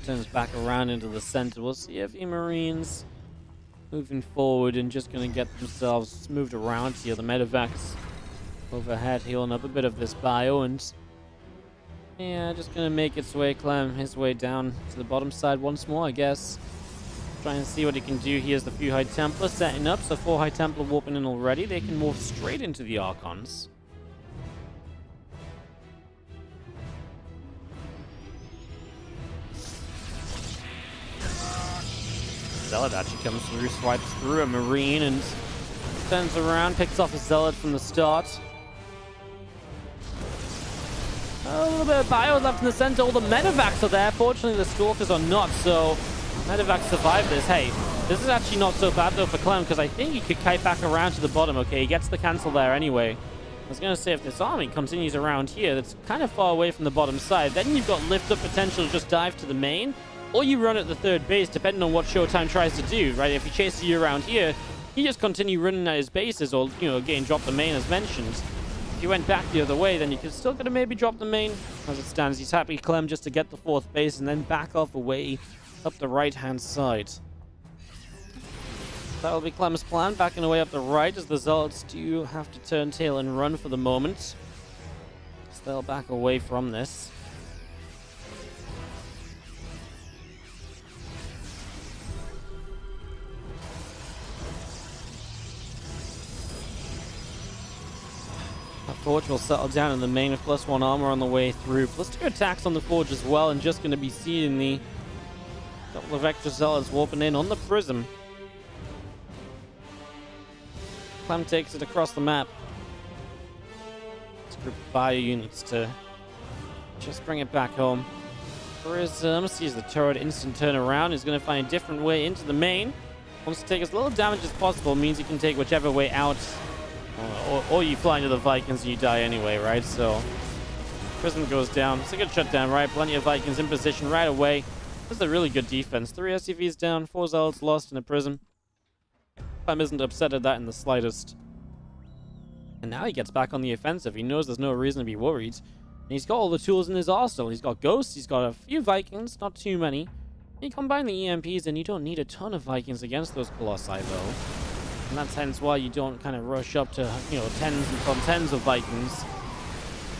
Turns back around into the center. We'll see if the Marines moving forward and just going to get themselves moved around here. The medevacs overhead healing up a bit of this bio, and yeah, just going to make its way, Clem, his way down to the bottom side once more, I guess. Try and see what he can do. Here's the few High Templar setting up, so 4 High Templar warping in already. They can move straight into the Archons. Zealot actually comes through, swipes through a Marine, and turns around, picks off a Zealot from the start. A little bit of bio left in the center. All the medevacs are there. Fortunately, the Stalkers are not, so medevacs survive this. Hey, this is actually not so bad, though, for Clem, because I think he could kite back around to the bottom. Okay, he gets the cancel there anyway. I was going to say, if this army continues around here, that's kind of far away from the bottom side, then you've got lift-up potential to just dive to the main, or you run at the third base, depending on what ShoWTimE tries to do, right? If he chases you around here, he just continue running at his bases, or, you know, again, drop the main as mentioned. If you went back the other way, then you could still gonna maybe drop the main. As it stands, he's happy, Clem, just to get the 4th base and then back off away up the right-hand side. That'll be Clem's plan, backing away up the right, as the Zealots do have to turn tail and run for the moment. So they'll back away from this. Forge will settle down in the main with +1 armor on the way through. +2 attacks on the Forge as well, and just going to be seeing the couple of extra Zealots warping in on the Prism. Clem takes it across the map. It's a group of bio units to just bring it back home. Prism sees the turret instant turn around. He's going to find a different way into the main. Wants to take as little damage as possible. Means he can take whichever way out. Or you fly into the Vikings and you die anyway, right? So, Prism goes down. It's a good shutdown, right? Plenty of Vikings in position right away. This is a really good defense. 3 SCVs down, 4 Zealots lost in a Prism. Clem isn't upset at that in the slightest. And now he gets back on the offensive. He knows there's no reason to be worried. And he's got all the tools in his arsenal. He's got Ghosts, he's got a few Vikings, not too many. You combine the EMPs and you don't need a ton of Vikings against those Colossi, though. And that's hence why you don't kind of rush up to, you know, tens of Vikings.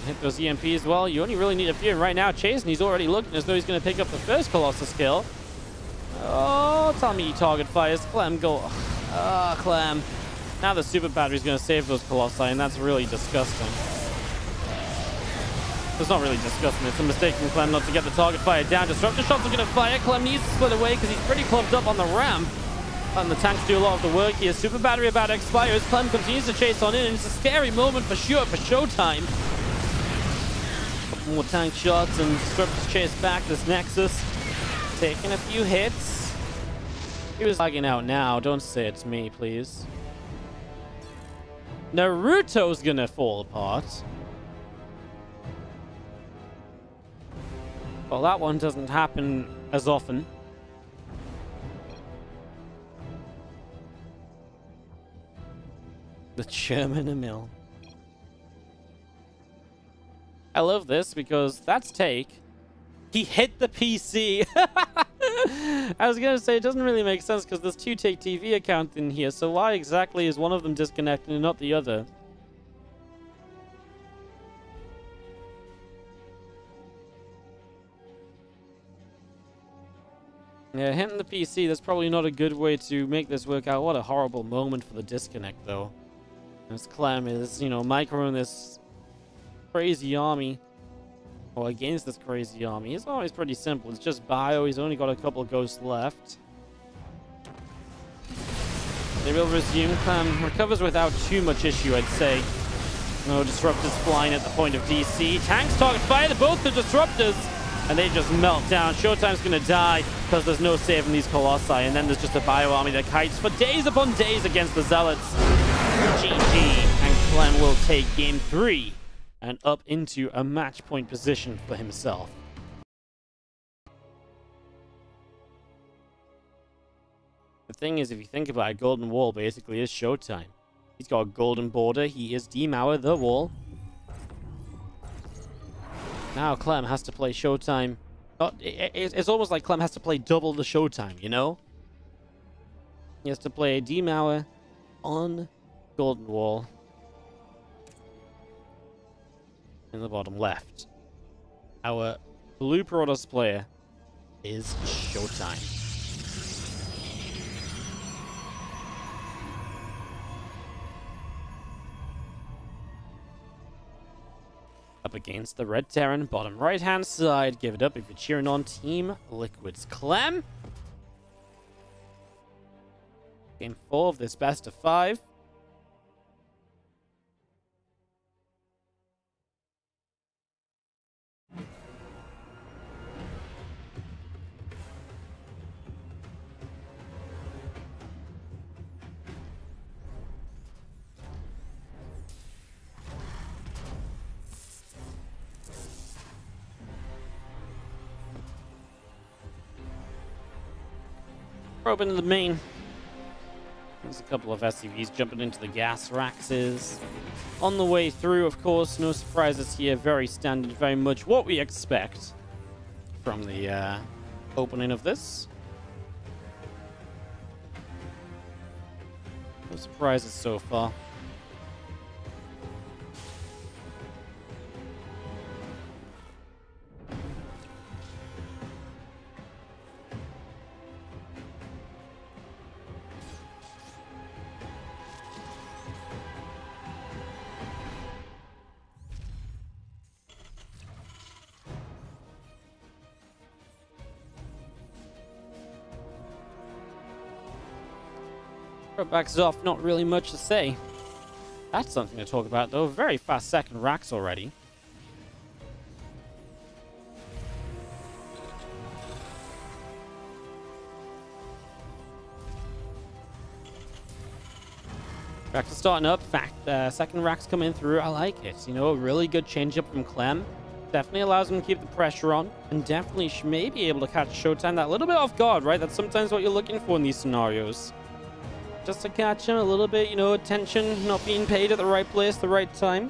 Hit those EMPs, well, you only really need a few. And right now, Chase, and he's already looking as though he's going to pick up the first Colossus kill. Oh, tell me he target fires. Clem, go. Ah, Clem. Now the super battery's going to save those Colossi, and that's really disgusting. It's not really disgusting. It's a mistake from Clem not to get the target fire down. Disruptor shots are going to fire. Clem needs to split away because he's pretty clumped up on the ramp. And the tanks do a lot of the work here. Super battery about to expire as Clem continues to chase on in. And it's a scary moment for sure for ShoWTimE. Couple more tank shots and Disruptors chase back this Nexus. Taking a few hits. He was lagging out now. Don't say it's me, please. Naruto's gonna fall apart. Well, that one doesn't happen as often. The Sherman Mill. I love this because that's take. He hit the PC. I was going to say, it doesn't really make sense because there's two Take TV accounts in here. So why exactly is one of them disconnected and not the other? Yeah, hitting the PC, that's probably not a good way to make this work out. What a horrible moment for the disconnect, though. As Clem is, you know, microing this crazy army. Or against this crazy army. It's always pretty simple. It's just bio. He's only got a couple of ghosts left. They will resume. Clem recovers without too much issue, I'd say. No disruptors flying at the point of DC. Tanks target fire both the disruptors. And they just melt down. ShoWTimE's going to die because there's no saving these Colossi. And then there's just a bio army that kites for days upon days against the Zealots. GG. And Clem will take game 3 and up into a match point position for himself. The thing is, if you think about it, Golden Wall basically is ShoWTimE. He's got a golden border. He is Demour the wall. Now Clem has to play ShoWTimE. It's almost like Clem has to play double the ShoWTimE, you know? He has to play Demour on Golden Wall. In the bottom left. Our blue Protoss player is ShoWTimE. Up against the Red Terran, bottom right-hand side. Give it up if you're cheering on Team Liquid's Clem. Game 4 of this best of 5. Probe into the main. There's a couple of SCVs jumping into the gas racks. On the way through, of course, no surprises here. Very standard, very much what we expect from the opening of this. No surprises so far. Backs off, not really much to say. That's something to talk about, though. Very fast second racks already. Racks are starting up. Second racks coming through. I like it. You know, a really good change up from Clem. Definitely allows him to keep the pressure on. And definitely may be able to catch ShoWTimE that little bit off guard, right? That's sometimes what you're looking for in these scenarios. Just to catch him a little bit, you know, attention not being paid at the right place, the right time.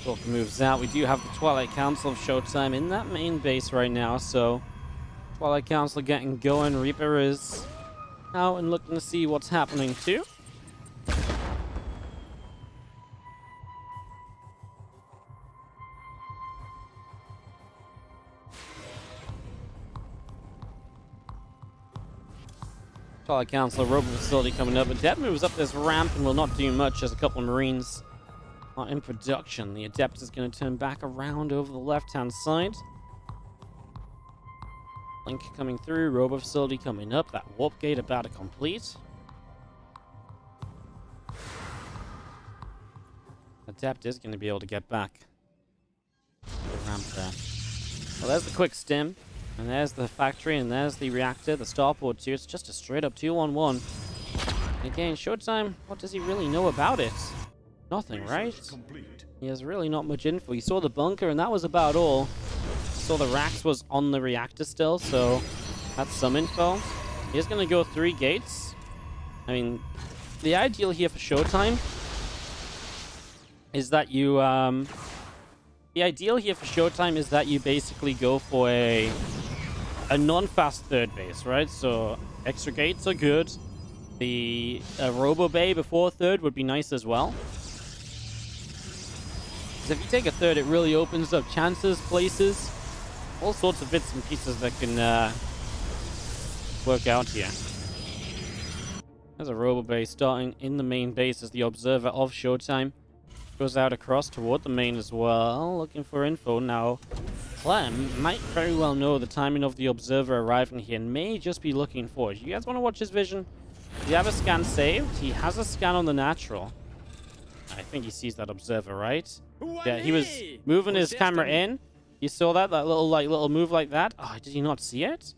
Stalker moves out. We do have the Twilight Council of ShoWTimE in that main base right now, so Twilight Council getting going. Reaper is out and looking to see what's happening too. Twilight Council, Robo Facility coming up. Adept moves up this ramp and will not do much as a couple of Marines are in production. The Adept is going to turn back around over the left-hand side. Link coming through, Robo Facility coming up, that warp gate about to complete. Adept is going to be able to get back. Ramp there. Well, there's the quick stim, and there's the factory, and there's the reactor, the starport too. It's just a straight up 2-on-1. Again, ShoWTimE, what does he really know about it? Nothing, right? He has really not much info. He saw the bunker, and that was about all. Saw the Rax was on the reactor still, so that's some info. He's going to go 3 gates. I mean, the ideal here for ShoWTimE is that you... the ideal here for ShoWTimE is that you basically go for a non-fast third base, right? So extra gates are good. The Robo Bay before third would be nice as well. Because if you take a third, it really opens up chances, places, all sorts of bits and pieces that can work out here. There's a Robo Bay starting in the main base as the observer of ShoWTimE. Goes out across toward the main as well, looking for info. Now, Clem might very well know the timing of the observer arriving here and may just be looking for it. You guys want to watch his vision? Does he have a scan saved? He has a scan on the natural. I think he sees that observer, right? Yeah, he was moving his camera in. You saw that little move like that? Oh, did he not see it?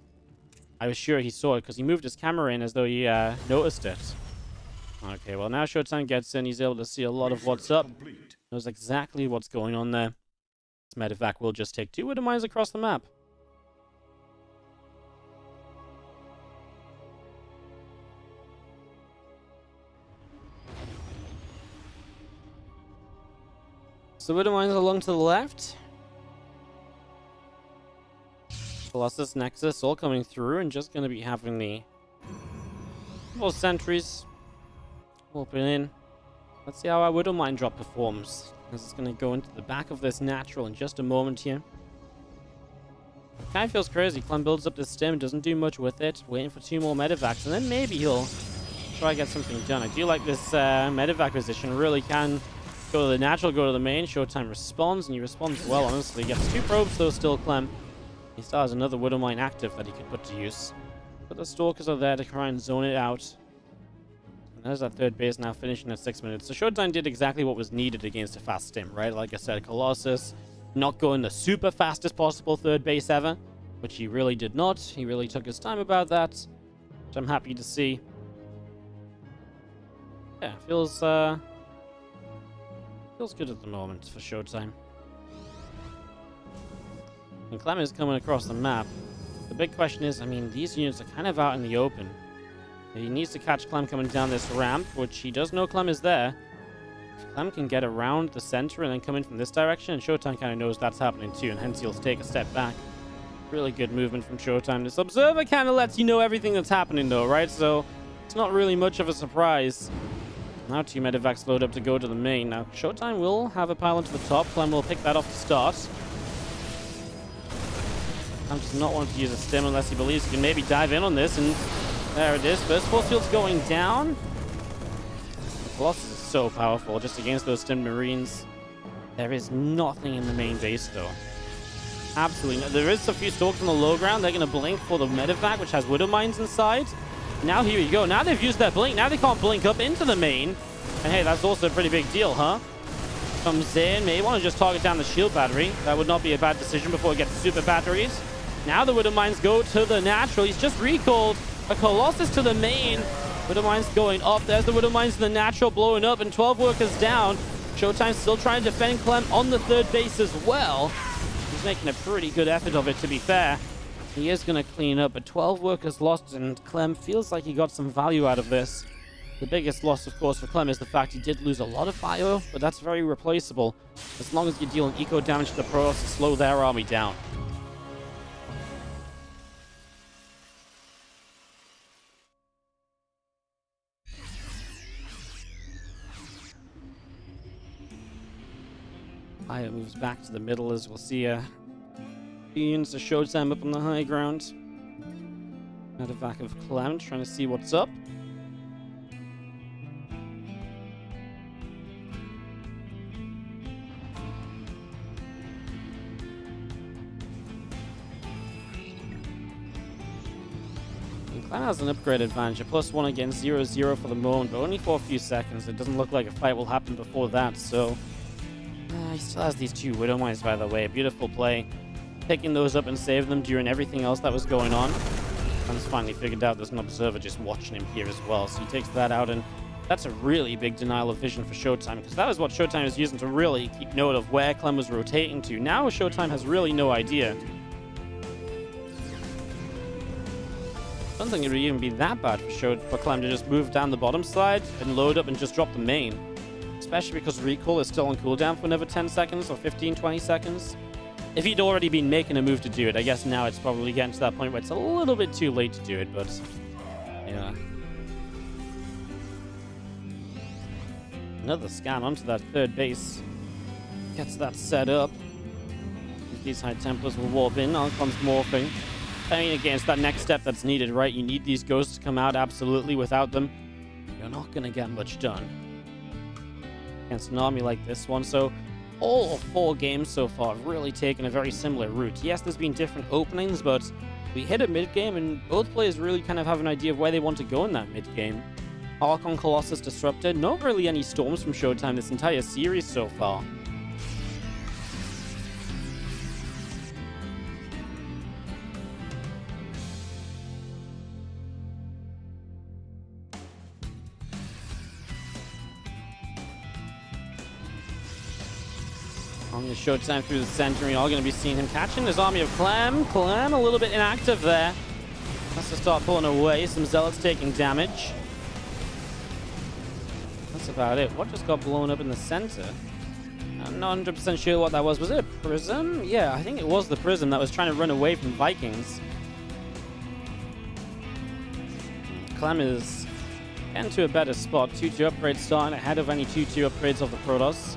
I was sure he saw it because he moved his camera in as though he noticed it. Okay, well now ShoWTimE gets in. He's able to see a lot of what's up. Knows exactly what's going on there. This medevac will just take 2 Widow Mines across the map. So Widow Mines along to the left. Colossus, Nexus all coming through and just going to be having the couple sentries open in. Let's see how our Widow Mine drop performs. This is going to go into the back of this natural in just a moment here. Kind of feels crazy. Clem builds up this stem, doesn't do much with it, waiting for 2 more medevacs, and then maybe he'll try to get something done. I do like this medevac position. Really can go to the natural, go to the main. ShoWTimE responds, and he responds well, honestly. He gets 2 probes, though, still, Clem. He still has another Widow Mine active that he could put to use. But the Stalkers are there to try and zone it out. And there's that third base now finishing at 6 minutes. So ShoWTimE did exactly what was needed against a fast stim, right? Like I said, Colossus not going the super fastest possible third base ever, which he really did not. He really took his time about that, which I'm happy to see. Yeah, feels good at the moment for ShoWTimE. And Clem is coming across the map. The big question is, I mean, these units are kind of out in the open. He needs to catch Clem coming down this ramp, which he does know Clem is there. If Clem can get around the center and then come in from this direction, and ShoWTimE kind of knows that's happening too, and hence he'll take a step back. Really good movement from ShoWTimE. This observer kind of lets you know everything that's happening though, right? So it's not really much of a surprise. Now 2 medevacs load up to go to the main. Now ShoWTimE will have a pylon to the top. Clem will pick that off to start. Clem does not want to use a stim unless he believes he can maybe dive in on this, and there it is. First force field's going down. The Colossus is so powerful just against those stimmed Marines. There is nothing in the main base though. Absolutely no. There is a few stalks on the low ground. They're going to blink for the medevac, which has Widow Mines inside. Now here we go. Now they've used their blink. Now they can't blink up into the main. And hey, that's also a pretty big deal, huh? Comes in. May want to just target down the shield battery. That would not be a bad decision before it gets super batteries. Now the Widow Mines go to the natural. He's just recalled a Colossus to the main. Widow Mines going up. There's the Widow Mines to the natural blowing up, and 12 workers down. ShoWTimE still trying to defend Clem on the third base as well. He's making a pretty good effort of it, to be fair. He is going to clean up, but 12 workers lost, and Clem feels like he got some value out of this. The biggest loss, of course, for Clem is the fact he did lose a lot of bio, but that's very replaceable. As long as you're dealing eco damage to the pros to slow their army down. Io moves back to the middle as we'll see units of ShoWTimE up on the high ground. Medevac of Clem trying to see what's up. And Clem has an upgrade advantage, a +1 against 0-0 for the moment, but only for a few seconds. It doesn't look like a fight will happen before that, so he still has these 2 Widow Mines, by the way. Beautiful play. Picking those up and saving them during everything else that was going on. Clem's finally figured out there's an observer just watching him here as well. So he takes that out and That's a really big denial of vision for ShoWTimE, because that was what ShoWTimE was using to really keep note of where Clem was rotating to. Now ShoWTimE has really no idea. I don't think it would even be that bad for Clem to just move down the bottom side and load up and just drop the main. Especially because recall is still on cooldown for another 10 seconds or 15, 20 seconds. If he'd already been making a move to do it, I guess now it's probably getting to that point where it's a little bit too late to do it, but yeah. Another scan onto that third base. Gets that set up. These High Templars will warp in. Archon's morphing. I mean, again, it's that next step that's needed, right? You need these ghosts to come out, absolutely. Without them, you're not going to get much done against an army like this one. So all 4 games so far have really taken a very similar route. Yes, there's been different openings, but we hit a mid-game, and both players really kind of have an idea of where they want to go in that mid-game. Archon, Colossus, Disruptor. Not really any storms from ShoWTimE this entire series so far. On the ShoWTimE through the center, we are going to be seeing him catching his army of Clem. Clem a little bit inactive there. Has to start pulling away. Some Zealots taking damage. That's about it. What just got blown up in the center? I'm not 100% sure what that was. Was it a prism? Yeah, I think it was the prism that was trying to run away from Vikings. Clem is getting to a better spot. 2-2 upgrades starting ahead of any 2-2 upgrades of the Protoss.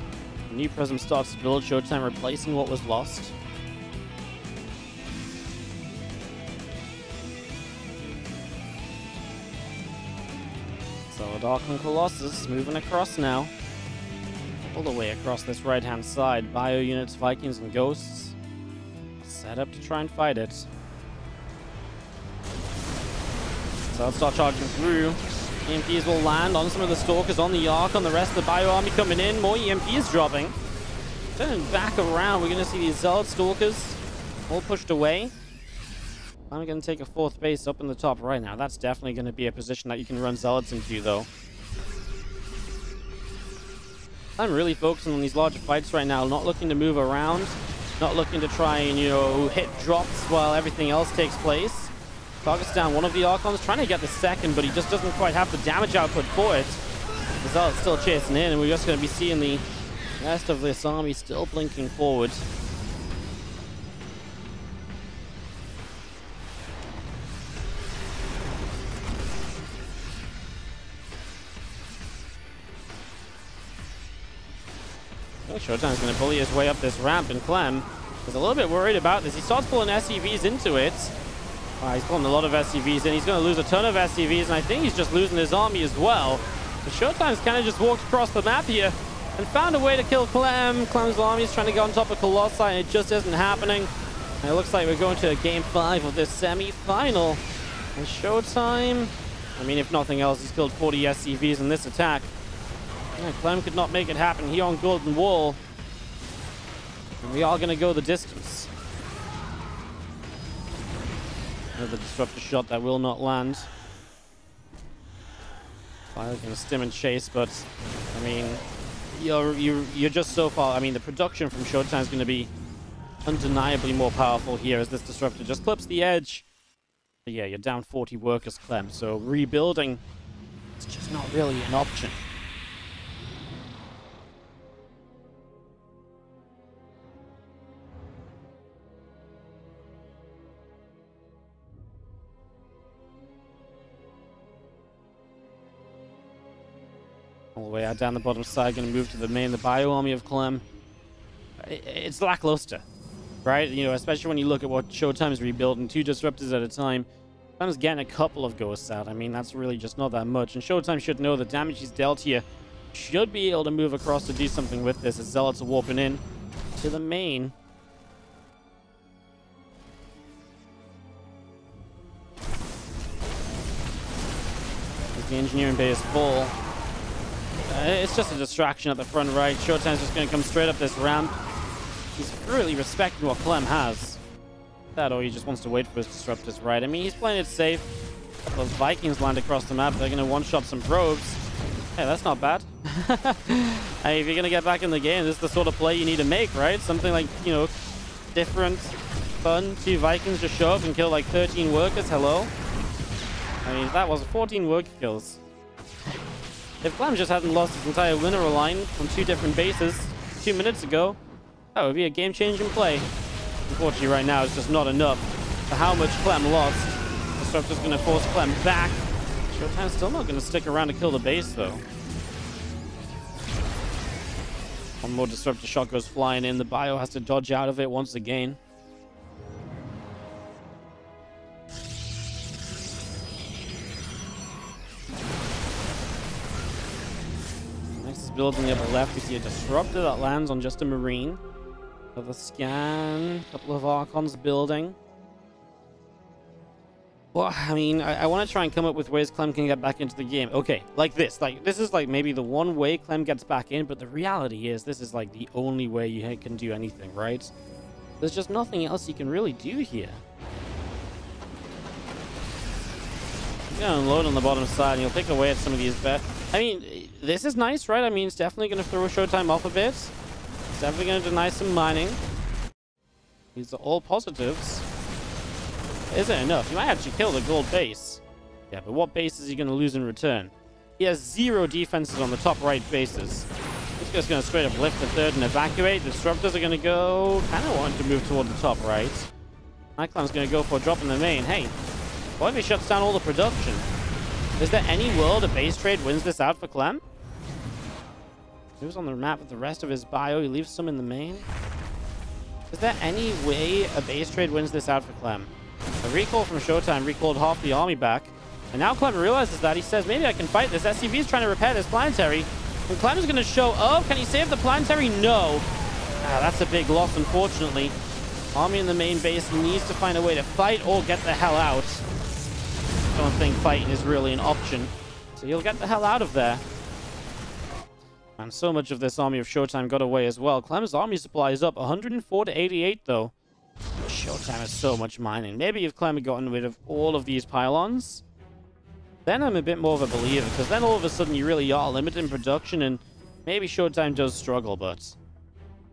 The new prism starts to build. ShoWTimE replacing what was lost. So Dark and Colossus moving across now. All the way across this right-hand side. Bio units, Vikings, and Ghosts. Set up to try and fight it. So let's start charging through. EMPs will land on some of the Stalkers on the Ark, on the rest of the Bio army coming in. More EMPs dropping. Turning back around, we're going to see these Zealot Stalkers all pushed away. I'm going to take a 4th base up in the top right now. That's definitely going to be a position that you can run Zealots into, though. I'm really focusing on these larger fights right now, not looking to move around, not looking to try and, you know, hit drops while everything else takes place. Targets down one of the Archons, trying to get the second, but he just doesn't quite have the damage output for it. The Zealot's still chasing in, and we're just going to be seeing the rest of this army still blinking forward. I think ShoWTimE's going to bully his way up this ramp, and Clem is a little bit worried about this. He starts pulling SCVs into it. He's pulling a lot of SCVs in. He's going to lose a ton of SCVs, and I think he's just losing his army as well. So ShoWTimE's kind of just walked across the map here and found a way to kill Clem. Clem's army is trying to get on top of Colossi, and it just isn't happening. And it looks like we're going to Game 5 of this semi-final. And ShoWTimE, I mean, if nothing else, he's killed 40 SCVs in this attack. Yeah, Clem could not make it happen here on Golden Wall. And we are going to go the distance. Another Disruptor shot that will not land. Finally going to stim and chase, but I mean, you're just so far. I mean, the production from ShoWTimE is going to be undeniably more powerful here as this Disruptor just clips the edge. But yeah, you're down 40 workers, Clem. So rebuilding, it's just not really an option. All the way out down the bottom side, going to move to the main, the Bio army of Clem. It's lackluster, right? You know, especially when you look at what ShoWTimE is rebuilding, 2 Disruptors at a time. Clem's getting a couple of Ghosts out. I mean, that's really just not that much. And ShoWTimE should know the damage he's dealt here. Should be able to move across to do something with this as Zealots are warping in to the main. As the engineering bay is full. It's just a distraction at the front right. ShoWTimE's just going to come straight up this ramp. He's really respecting what Clem has. That, or he just wants to wait for his Disruptors, right? I mean, he's playing it safe. Those Vikings land across the map. They're going to one-shot some probes. Hey, that's not bad. Hey, if you're going to get back in the game, this is the sort of play you need to make, right? Something like, you know, different, fun. 2 Vikings just show up and kill like 13 workers. Hello? I mean, that was 14 worker kills. If Clem just hadn't lost his entire linear line on 2 different bases 2 minutes ago, that would be a game-changing play. Unfortunately, right now, it's just not enough for how much Clem lost. Disruptor's going to force Clem back. ShoWTimE's still not going to stick around to kill the base, though. One more Disruptor shot goes flying in. The Bio has to dodge out of it once again. Next is building the upper left. We see a Disruptor that lands on just a Marine. Another scan. A couple of Archons building. Well, I mean, I want to try and come up with ways Clem can get back into the game. Okay, like this. Like, this is like maybe the one way Clem gets back in, but the reality is this is like the only way you can do anything, right? There's just nothing else you can really do here. You're going to unload on the bottom side, and you'll pick away at some of these bets. I mean, this is nice, right? I mean, it's definitely going to throw ShoWTimE off a bit. It's definitely going to deny some mining. These are all positives. Isn't enough. You might actually kill the gold base. Yeah, but what base is he going to lose in return? He has 0 defenses on the top right bases. He's just going to straight up lift the third and evacuate. The Disruptors are going to go... kind of wanting to move toward the top right. Clem's going to go for a drop in the main. Hey, what if he shuts down all the production? Is there any world a base trade wins this out for Clem? He was on the map with the rest of his bio. He leaves some in the main. Is there any way a base trade wins this out for Clem? A recall from ShoWTimE recalled half the army back. And now Clem realizes that. He says, maybe I can fight this. SCV is trying to repair this planetary. And Clem's going to show up. Can he save the planetary? No. That's a big loss, unfortunately. Army in the main base needs to find a way to fight or get the hell out. I don't think fighting is really an option. So he'll get the hell out of there. And so much of this army of ShoWTimE got away as well. Clem's army supply is up 104 to 88, though. ShoWTimE has so much mining. Maybe if Clem had gotten rid of all of these pylons, then I'm a bit more of a believer, because then all of a sudden you really are limited in production, and maybe ShoWTimE does struggle, but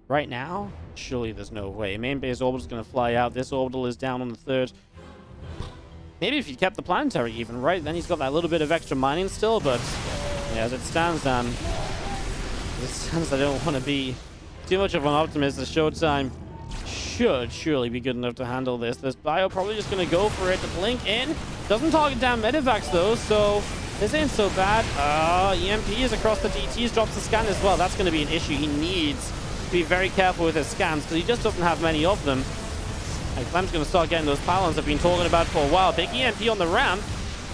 right now, surely there's no way. Main base orbital is going to fly out. This orbital is down on the third. Maybe if he kept the planetary even, right? Then he's got that little bit of extra mining still, but yeah, as it stands, I don't want to be too much of an optimist as ShoWTimE should surely be good enough to handle this. This bio probably just going to go for it to blink in. Doesn't target down Medivacs though, so this ain't so bad. EMP is across the DTs, drops the scan as well. That's going to be an issue. He needs to be very careful with his scans because he just doesn't have many of them. And Clem's going to start getting those pylons I've been talking about for a while. Big EMP on the ramp.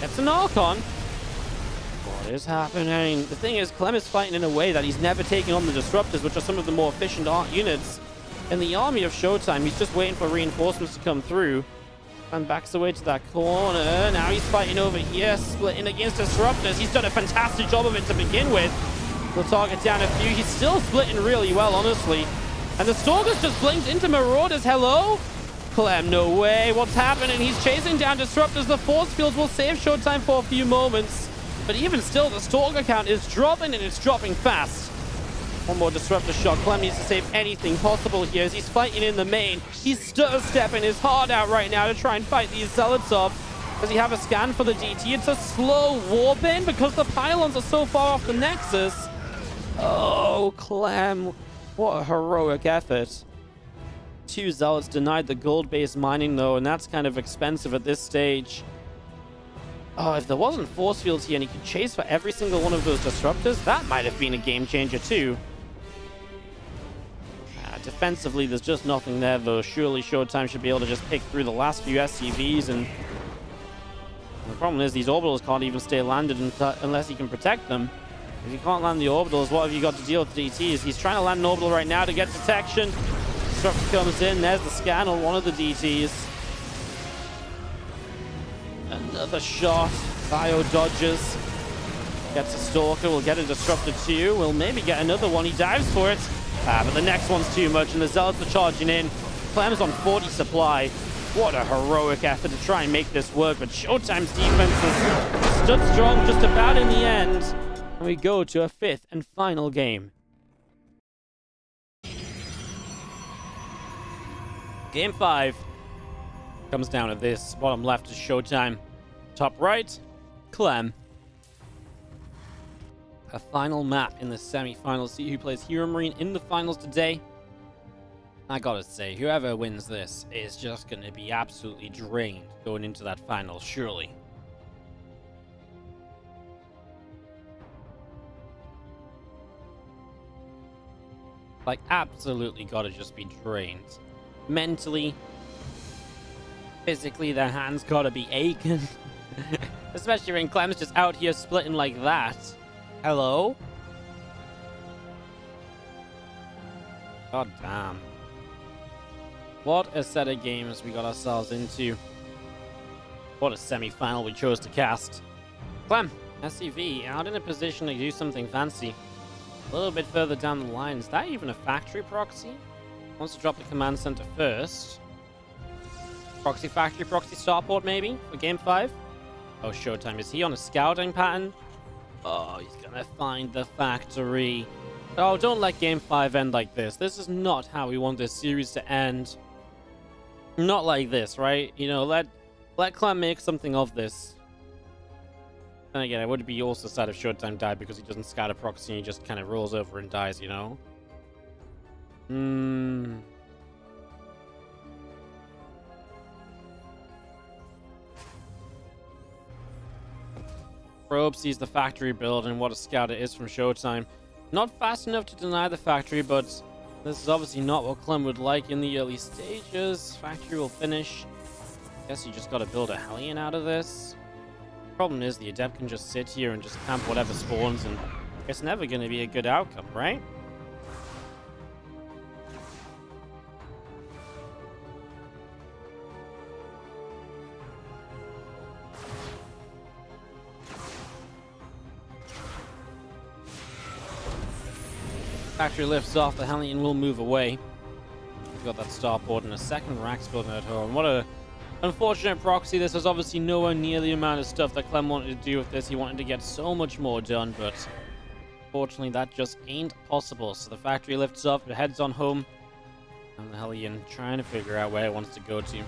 Gets an Archon. What is happening? The thing is, Clem is fighting in a way that he's never taken on the Disruptors, which are some of the more efficient units in the army of ShoWTimE. He's just waiting for reinforcements to come through. And backs away to that corner. Now he's fighting over here, splitting against Disruptors. He's done a fantastic job of it to begin with. He'll target down a few. He's still splitting really well, honestly. And the Stalkers just blinked into Marauders. Hello? Clem, no way. What's happening? He's chasing down Disruptors. The force fields will save ShoWTimE for a few moments. But even still, the Stalker count is dropping, and it's dropping fast. One more Disruptor shot. Clem needs to save anything possible here as he's fighting in the main. He's stepping his heart out right now to try and fight these Zealots off. Does he have a scan for the DT? It's a slow warp in because the pylons are so far off the Nexus. Oh, Clem. What a heroic effort. 2 Zealots denied the gold-based mining, though, and that's kind of expensive at this stage. Oh, if there wasn't force fields here and he could chase for every single one of those Disruptors, that might have been a game changer, too. Defensively, there's just nothing there, though. Surely ShoWTimE should be able to just pick through the last few SCVs, and the problem is these orbitals can't even stay landed unless he can protect them. If you can't land the orbitals, what have you got to deal with DTs? He's trying to land an orbital right now to get detection. Disruptor comes in. There's the scan on one of the DTs. Another shot. Bio dodges. Gets a Stalker. We'll get a Disruptor too. We'll maybe get another one. He dives for it. But the next one's too much, and the Zealots are charging in. Clem's on 40 supply. What a heroic effort to try and make this work, but ShoWTimE's defense has stood strong just about in the end. And we go to a fifth and final game. Game 5 comes down to this. Bottom left is ShoWTimE. Top right, Clem. A final map in the semi-finals. See who plays Hero Marine in the finals today. I gotta say, whoever wins this is just gonna be absolutely drained going into that final, surely. Like, absolutely gotta just be drained. Mentally, physically, their hands gotta be aching. Especially when Clem's just out here splitting like that. Hello? God damn. What a set of games we got ourselves into. What a semi-final we chose to cast. Clem, SCV, out in a position to do something fancy. A little bit further down the line. Is that even a factory proxy? Wants to drop the command center first. Proxy factory, proxy starport maybe for game 5? Oh, ShoWTimE. Is he on a scouting pattern? Oh, he's gonna find the factory. Oh, don't let game 5 end like this. This is not how we want this series to end. Not like this, right? You know, let Clem make something of this. And again, it would be also sad if ShoWTimE died because he doesn't scout a proxy and he just kind of rolls over and dies, you know? Probe sees the factory build, and what a scout it is from ShoWTimE. Not fast enough to deny the factory, but this is obviously not what Clem would like in the early stages. Factory will finish. Guess you just gotta build a Hellion out of this. Problem is, the Adept can just sit here and just camp whatever spawns, and it's never gonna be a good outcome, right? Factory lifts off, the Hellion will move away. We've got that starport and a second Rax building at home. What a unfortunate proxy. This was obviously nowhere near the amount of stuff that Clem wanted to do with this. He wanted to get so much more done, but unfortunately that just ain't possible. So the factory lifts off, it heads on home, and the Hellion trying to figure out where it wants to go to.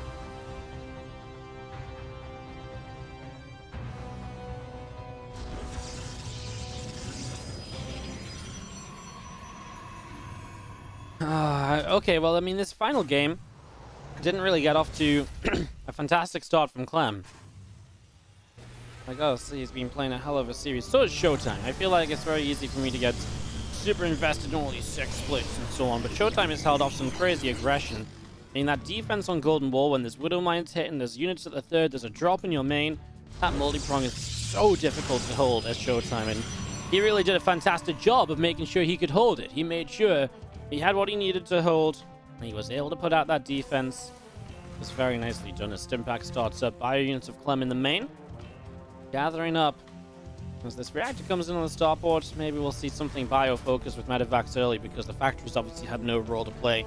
Okay, well, I mean, this final game didn't really get off to a fantastic start from Clem. Like, oh, see, he's been playing a hell of a series. So is ShoWTimE. I feel like it's very easy for me to get super invested in all these 6 splits and so on, but ShoWTimE has held off some crazy aggression. I mean, that defense on Golden Wall, when there's Widow Mines hitting, there's units at the third, there's a drop in your main, that multi-prong is so difficult to hold as ShoWTimE, and he really did a fantastic job of making sure he could hold it. He made sure he had what he needed to hold, and he was able to put out that defense. It's very nicely done as Stimpack starts up. Bio units of Clem in the main. Gathering up. As this reactor comes in on the starport, maybe we'll see something bio-focused with Medivacs early, because the factories obviously had no role to play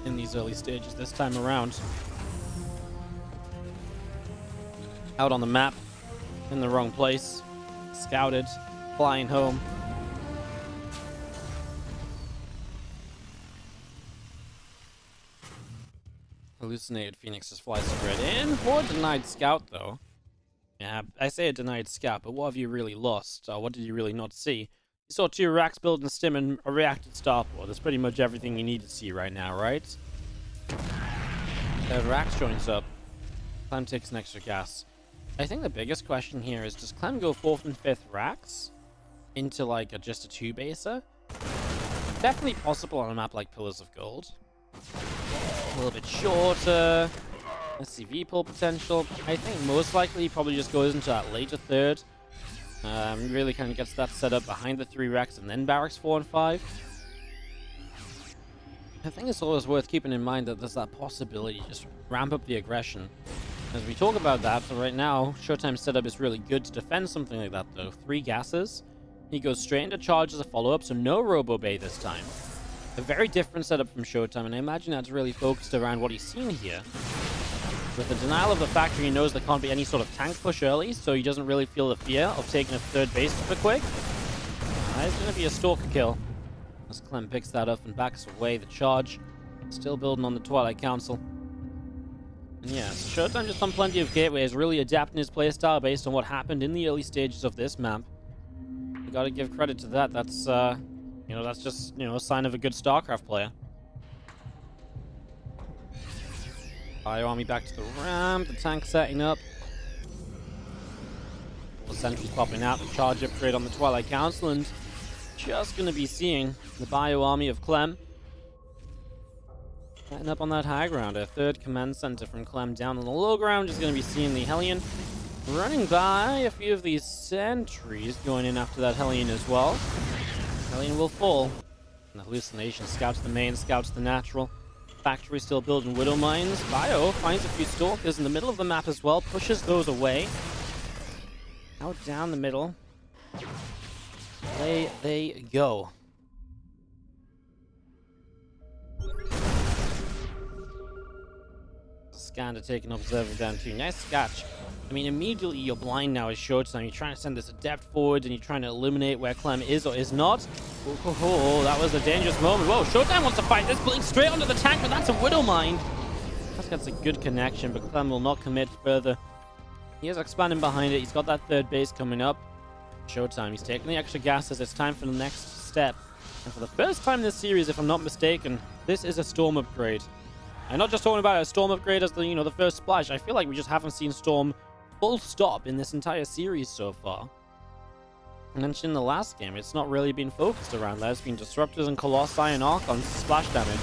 in these early stages this time around. Out on the map, in the wrong place. Scouted, flying home. Hallucinated Phoenix just flies straight in for a denied scout, though. Yeah, I say a denied scout, but what have you really lost? What did you really not see? You saw 2 racks build and stim and a reacted starport. That's pretty much everything you need to see right now, right? Rax joins up. Clem takes an extra gas. I think the biggest question here is, does Clem go 4th and 5th racks into like just a 2-baser? Definitely possible on a map like Pillars of Gold. A little bit shorter. SCV pull potential. I think most likely he probably just goes into that later 3rd. Really kind of gets that set up behind the 3 racks and then barracks 4 and 5. I think it's always worth keeping in mind that there's that possibility to just ramp up the aggression. As we talk about that, so right now, ShoWTimE's setup is really good to defend something like that though. 3 gases. He goes straight into charge as a follow-up, so no Robo Bay this time. A very different setup from ShoWTimE, and I imagine that's really focused around what he's seen here. With the denial of the factory, he knows there can't be any sort of tank push early, so he doesn't really feel the fear of taking a 3rd base super quick. It's going to be a stalker kill. As Clem picks that up and backs away. The charge still building on the Twilight Council. And yeah, so ShoWTimE just on plenty of gateways, really adapting his playstyle based on what happened in the early stages of this map. You gotta give credit to that. That's, you know, that's just, you know, a sign of a good StarCraft player. Bio army back to the ramp, the tank setting up. The sentries popping out, the charge upgrade on the Twilight Council, and just gonna be seeing the bio army of Clem setting up on that high ground. A third command center from Clem down on the low ground. Just gonna be seeing the Hellion running by a few of these sentries, going in after that Hellion as well. Hellion will fall. And the hallucination scouts the main, scouts the natural. Factory still building Widow Mines. Bio finds a few Stalkers in the middle of the map as well, pushes those away. Out down the middle. Away they go. Scan to take an observer down too. Nice scotch. I mean, immediately you're blind now as ShoWTimE. You're trying to send this adept forward and you're trying to eliminate where Clem is or is not. Oh, that was a dangerous moment. Whoa, ShoWTimE wants to fight this. Blink straight onto the tank, but that's a Widow Mine. That's a good connection, but Clem will not commit further. He is expanding behind it. He's got that third base coming up. ShoWTimE, he's taking the extra gases. It's time for the next step. And for the first time in this series, if I'm not mistaken, this is a Storm upgrade. I'm not just talking about a Storm upgrade as the, you know, the first splash. I feel like we just haven't seen Storm full stop in this entire series so far. I mentioned in the last game, it's not really been focused around that. It's been Disruptors and Colossi and Archons splash damage.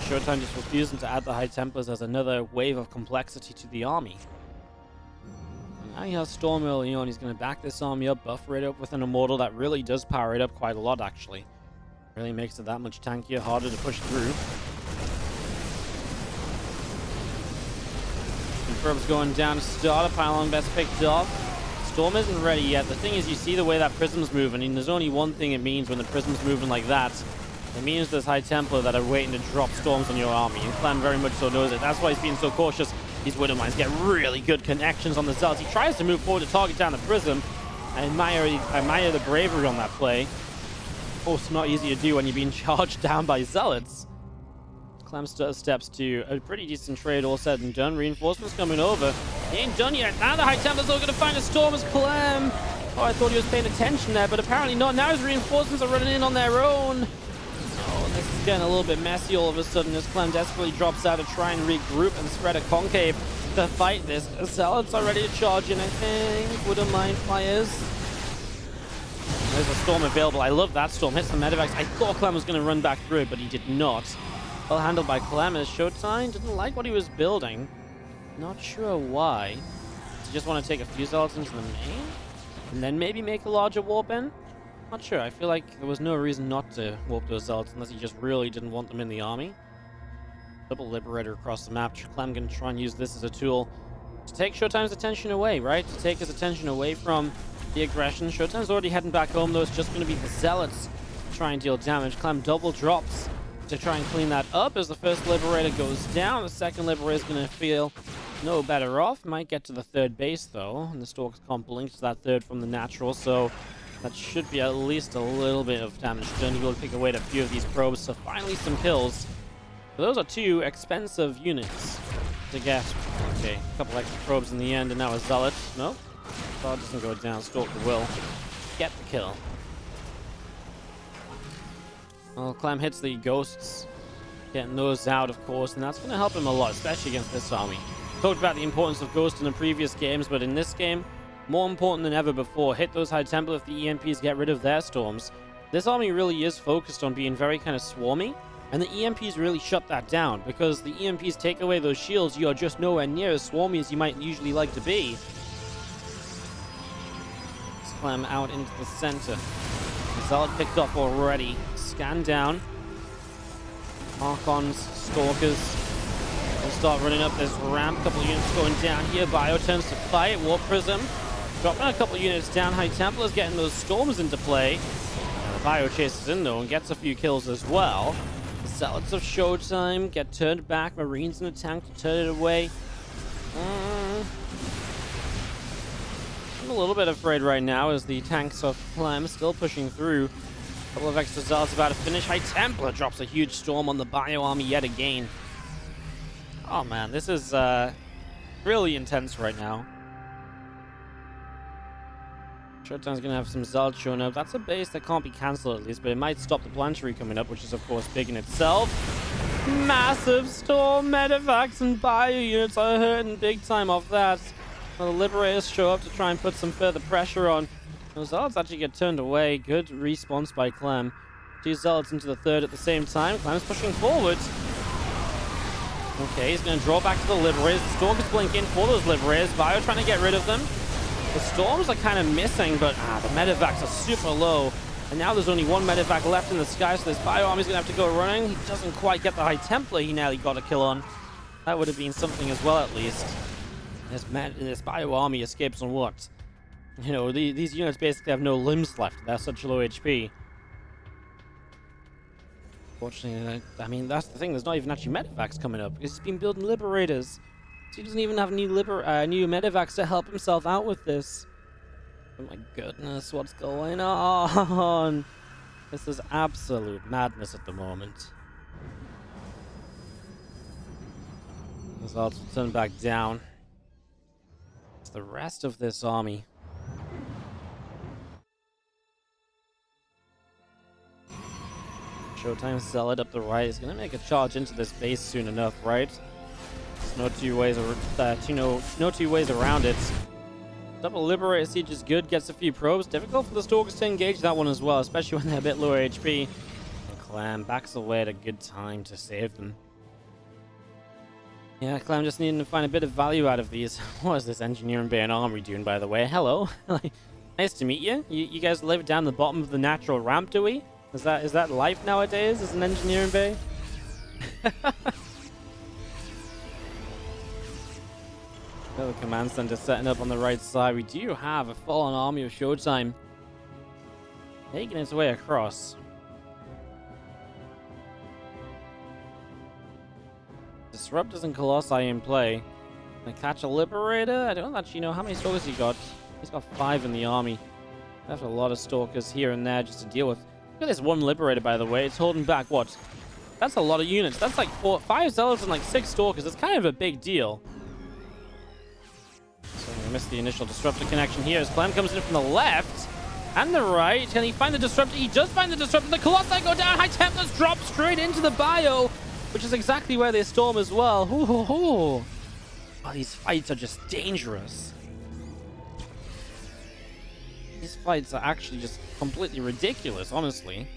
ShoWTimE just refusing to add the High Templars as another wave of complexity to the army. And now he has Storm early on. He's going to back this army up, buffer it up with an Immortal that really does power it up quite a lot, actually. Really makes it that much tankier, harder to push through. Probes going down to start. A pylon best picked off. Storm isn't ready yet. The thing is, you see the way that Prism's moving, and there's only one thing it means when the Prism's moving like that. It means there's High Templar that are waiting to drop Storms on your army, and Clem very much so knows it. That's why he's being so cautious. These Widow Mines get really good connections on the Zealots. He tries to move forward to target down the Prism. I admire the bravery on that play. Of course, not easy to do when you're being charged down by Zealots. Clem steps to a pretty decent trade, all said and done. Reinforcements coming over. He ain't done yet. Now the High Templars are going to find a Storm as Clem. Oh, I thought he was paying attention there, but apparently not. Now his reinforcements are running in on their own. Oh, this is getting a little bit messy all of a sudden as Clem desperately drops out to try and regroup and spread a concave to fight this. Zealots are ready to charge in, I think. Widow Mine fires. There's a Storm available. I love that Storm. Hits the Medivacs. I thought Clem was going to run back through it, but he did not. Well handled by Clem as ShoWTimE didn't like what he was building. Not sure why. Does he just want to take a few Zealots into the main? And then maybe make a larger warp in? Not sure. I feel like there was no reason not to warp those Zealots unless he just really didn't want them in the army. Double Liberator across the map. Clem going to try and use this as a tool to take ShoWTimE's attention away, right? To take his attention away from the aggression. ShoWTimE's already heading back home, though. It's just going to be the Zealots to try and deal damage. Clem double drops to try and clean that up as the first Liberator goes down. The second Liberator is going to feel no better off. Might get to the third base, though. And the Stalkers can't blink to that third from the natural, so that should be at least a little bit of damage done. You'll pick away at a few of these probes, so finally some kills. But those are two expensive units to get. Okay, a couple extra probes in the end, and now a Zealot. Nope. Zealot doesn't go down. Stalker will get the kill. Well, Clem hits the Ghosts, getting those out, of course, and that's going to help him a lot, especially against this army. Talked about the importance of Ghost in the previous games, but in this game, more important than ever before. Hit those High Templar if the EMPs get rid of their Storms. This army really is focused on being very kind of swarmy, and the EMPs really shut that down, because the EMPs take away those shields, you are just nowhere near as swarmy as you might usually like to be. Clem out into the center. Zealot picked up already. Scan down. Archons, Stalkers. We'll start running up this ramp. Couple of units going down here. Bio turns to fight. Warp Prism. Dropping a couple of units down. High Templars getting those Storms into play. The Bio chases in though and gets a few kills as well. The Zealots of ShoWTimE get turned back. Marines in the tank to turn it away. I'm a little bit afraid right now as the tanks of Clem still pushing through. A couple of extra zealots about to finish. High Templar drops a huge storm on the bio army yet again. Oh man, this is really intense right now. ShoWTimE's gonna have some zealots showing up. That's a base that can't be cancelled at least, but it might stop the planetary coming up, which is of course big in itself. Massive storm, medevacs and bio units are hurting big time off that. Well, the Liberators show up to try and put some further pressure on. Those zealots actually get turned away. Good response by Clem. 2 zealots into the third at the same time. Clem's pushing forward. Okay, he's going to draw back to the Liberators. The Stalkers blink in for those Liberators. Bio trying to get rid of them. The Storms are kind of missing, but the medevacs are super low. And now there's only 1 medevac left in the sky, so this bio army's going to have to go running. He doesn't quite get the High Templar he nearly got a kill on. That would have been something as well, at least. This bio army escapes on what? You know, these units basically have no limbs left. They're such low HP. Fortunately, I mean, that's the thing. There's not even actually medevacs coming up because he's been building Liberators. So he doesn't even have new medevacs to help himself out with this. Oh my goodness, what's going on? This is absolute madness at the moment. The results will turn back down. It's the rest of this army. ShoWTimE zealot up the right is going to make a charge into this base soon enough, right? There's no two ways around it. Double Liberator Siege is good, gets a few probes. Difficult for the Stalkers to engage that one as well, especially when they're a bit lower HP. And Clem backs away at a good time to save them. Yeah, Clem just needing to find a bit of value out of these. What is this Engineering Bay and Armory doing, by the way? Hello. Nice to meet you. You guys live down the bottom of the natural ramp, do we? Is that life nowadays as an Engineering Bay? Another command center setting up on the right side. We do have a full-on army of ShoWTimE making its way across. Disruptors and Colossi in play. Gonna catch a Liberator. I don't actually know how many Stalkers he got. He's got 5 in the army. That's a lot of Stalkers here and there just to deal with. Look at this 1 Liberator, by the way. It's holding back what? That's a lot of units. That's like 5 Zealots and like 6 Stalkers. It's kind of a big deal. So we missed the initial Disruptor connection here as Clem comes in from the left and the right. Can he find the Disruptor? He does find the Disruptor. The Colossi go down. High Templars drop straight into the bio, which is exactly where they storm as well. Ooh, ooh, ooh. Oh, these fights are just dangerous. These fights are actually just completely ridiculous, honestly.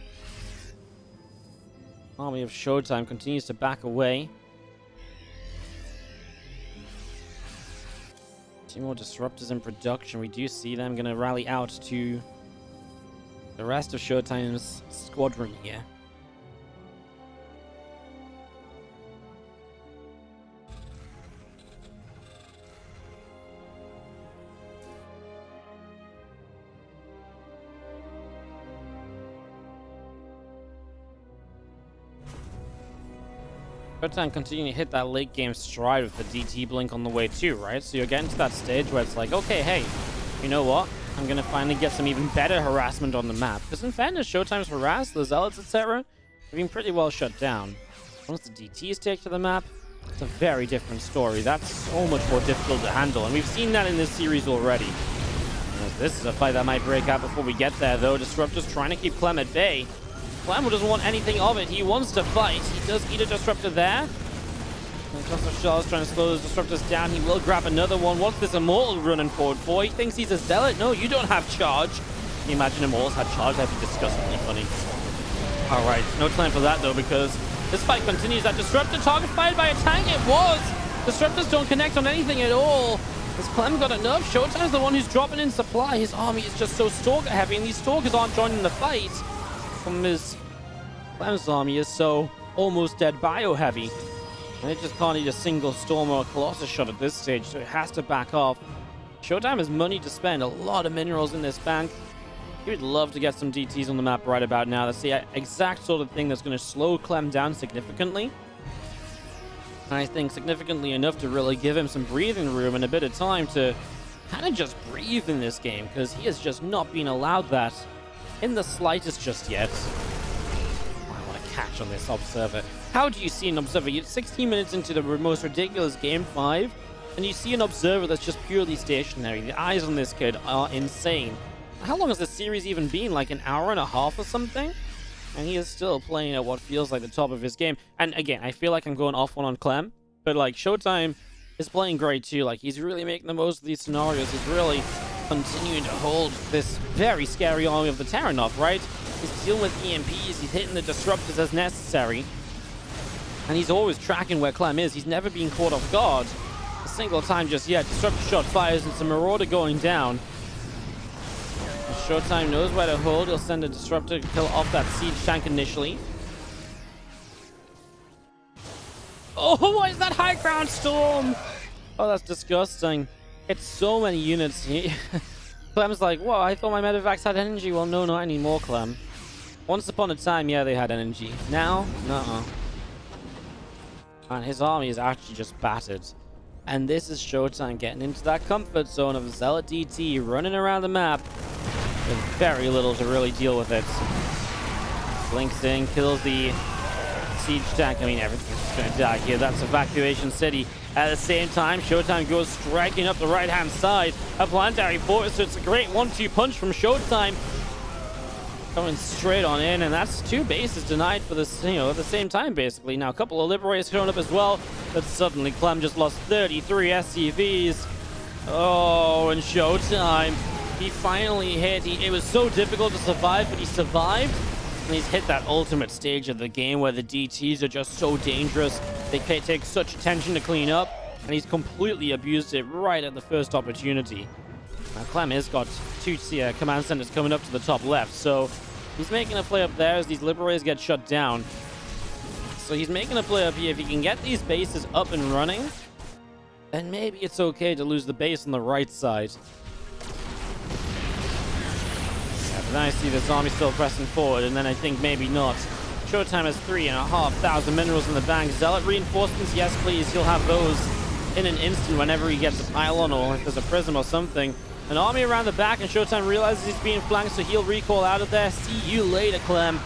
Army of ShoWTimE continues to back away. 2 more Disruptors in production. We do see them going to rally out to the rest of ShoWTimE's squadron here. ShoWTimE continuing to hit that late game stride with the DT blink on the way too, right? So you're getting to that stage where it's like, okay, hey, you know what? I'm going to finally get some even better harassment on the map. Because in fairness, ShoWTimE's harassed, the Zealots, etc. have been pretty well shut down. Once the DTs take to the map, it's a very different story. That's so much more difficult to handle. And we've seen that in this series already. This is a fight that might break out before we get there, though. Disruptor's trying to keep Clem at bay. Clem doesn't want anything of it. He wants to fight. He does eat a Disruptor there. Shell's trying to slow those Disruptors down. He will grab another one. What's this Immortal running forward for? He thinks he's a Zealot. No, you don't have charge. Can you imagine Immortals had charge? That'd be disgustingly funny. Alright, no time for that though, because this fight continues. That Disruptor target fired by a tank. It was! Disruptors don't connect on anything at all. Has Clem got enough? ShoWTimE's the one who's dropping in supply. His army is just so Stalker heavy, and these Stalkers aren't joining the fight. From his Clem's army is so almost dead bio heavy. And it just can't eat a single Storm or a Colossus shot at this stage, so it has to back off. ShoWTimE has money to spend, a lot of minerals in this bank. He would love to get some DTs on the map right about now. That's the exact sort of thing that's going to slow Clem down significantly. And I think significantly enough to really give him some breathing room and a bit of time to kind of just breathe in this game, because he has just not been allowed that in the slightest just yet. I want to catch on this Observer. How do you see an Observer? You're 16 minutes into the most ridiculous Game 5, and you see an Observer that's just purely stationary. The eyes on this kid are insane. How long has this series even been? Like an hour and a half or something? And he is still playing at what feels like the top of his game. And again, I feel like I'm going off one on Clem, but like ShoWTimE is playing great too. Like, he's really making the most of these scenarios. He's really continuing to hold this very scary army of the Terranov, right? He's dealing with EMPs, he's hitting the disruptors as necessary. And he's always tracking where Clem is. He's never been caught off guard a single time just yet. Disruptor shot fires into Marauder going down. And ShoWTimE knows where to hold. He'll send a disruptor to kill off that siege tank initially. Oh, what is that high ground storm? Oh, that's disgusting. It's so many units here. Clem's like, whoa, I thought my medevacs had energy. Well, no, not anymore, Clem. Once upon a time, yeah, they had energy. Now, nuh-uh. And his army is actually just battered. And this is ShoWTimE getting into that comfort zone of Zealot DT running around the map with very little to really deal with it. Blinks in, kills the siege tank. I mean, everything's going to die here. That's Evacuation City. At the same time, ShoWTimE goes striking up the right-hand side. A planetary force, so it's a great 1-2 punch from ShoWTimE. Going straight on in, and that's 2 bases denied for this, you know, at the same time, basically. Now, a couple of Liberators showing up as well, but suddenly Clem just lost 33 SCVs. Oh, and ShoWTimE, he finally hit. It was so difficult to survive, but he survived. And he's hit that ultimate stage of the game where the DTs are just so dangerous. They take such attention to clean up, and he's completely abused it right at the first opportunity. Now, Clem has got 2 command centers coming up to the top left, so he's making a play up there as these Liberators get shut down. So he's making a play up here. If he can get these bases up and running, then maybe it's okay to lose the base on the right side. But then I see this army still pressing forward, and then I think maybe not. ShoWTimE has 3,500 minerals in the bank. Zealot reinforcements, yes please, he'll have those in an instant whenever he gets a pylon or if there's a prism or something. An army around the back, and ShoWTimE realizes he's being flanked, so he'll recall out of there. See you later, Clem.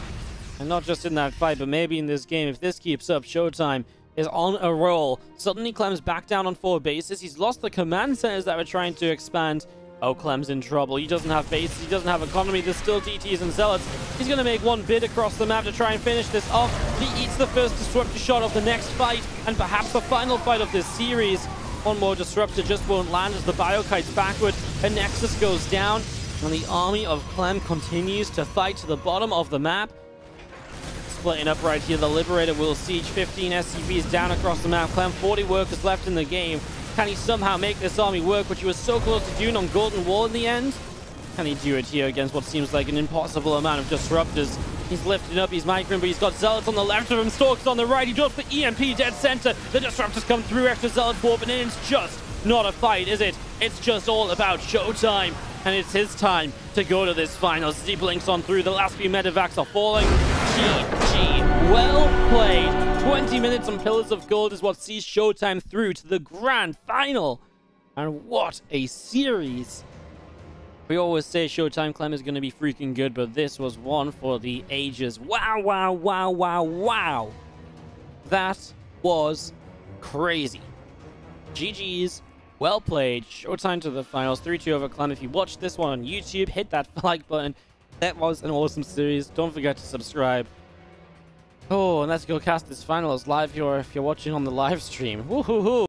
And not just in that fight, but maybe in this game. If this keeps up, ShoWTimE is on a roll. Suddenly, Clem's back down on 4 bases. He's lost the command centers that were trying to expand. Oh, Clem's in trouble. He doesn't have bases. He doesn't have economy. There's still DTs and Zealots. He's going to make one bid across the map to try and finish this off. He eats the first Disruptor shot of the next fight, and perhaps the final fight of this series. One more Disruptor just won't land as the Bio-Kite's backward. A Nexus goes down, and the army of Clem continues to fight to the bottom of the map. Splitting up right here, the Liberator will siege 15 SCVs down across the map. Clem, 40 workers left in the game. Can he somehow make this army work, which he was so close to doing on Golden Wall in the end? Can he do it here against what seems like an impossible amount of Disruptors? He's lifting up his Micron, but he's got Zealots on the left of him, Stalkers on the right. He drops the EMP dead center. The Disruptors come through, extra Zealots warping in. It's just not a fight, is it? It's just all about ShoWTimE, and it's his time to go to this final. Z blinks on through. The last few medevacs are falling. GG. Well played. 20 minutes on Pillars of Gold is what sees ShoWTimE through to the grand final. And what a series. We always say ShoWTimE Clem is going to be freaking good, but this was one for the ages. Wow, wow, wow, wow, wow. That was crazy. GG's. Well played. ShoWTimE to the finals. 3-2 over Clem. If you watched this one on YouTube, hit that like button. That was an awesome series. Don't forget to subscribe. Oh, and let's go cast this finals live here if you're watching on the live stream. Woohoo!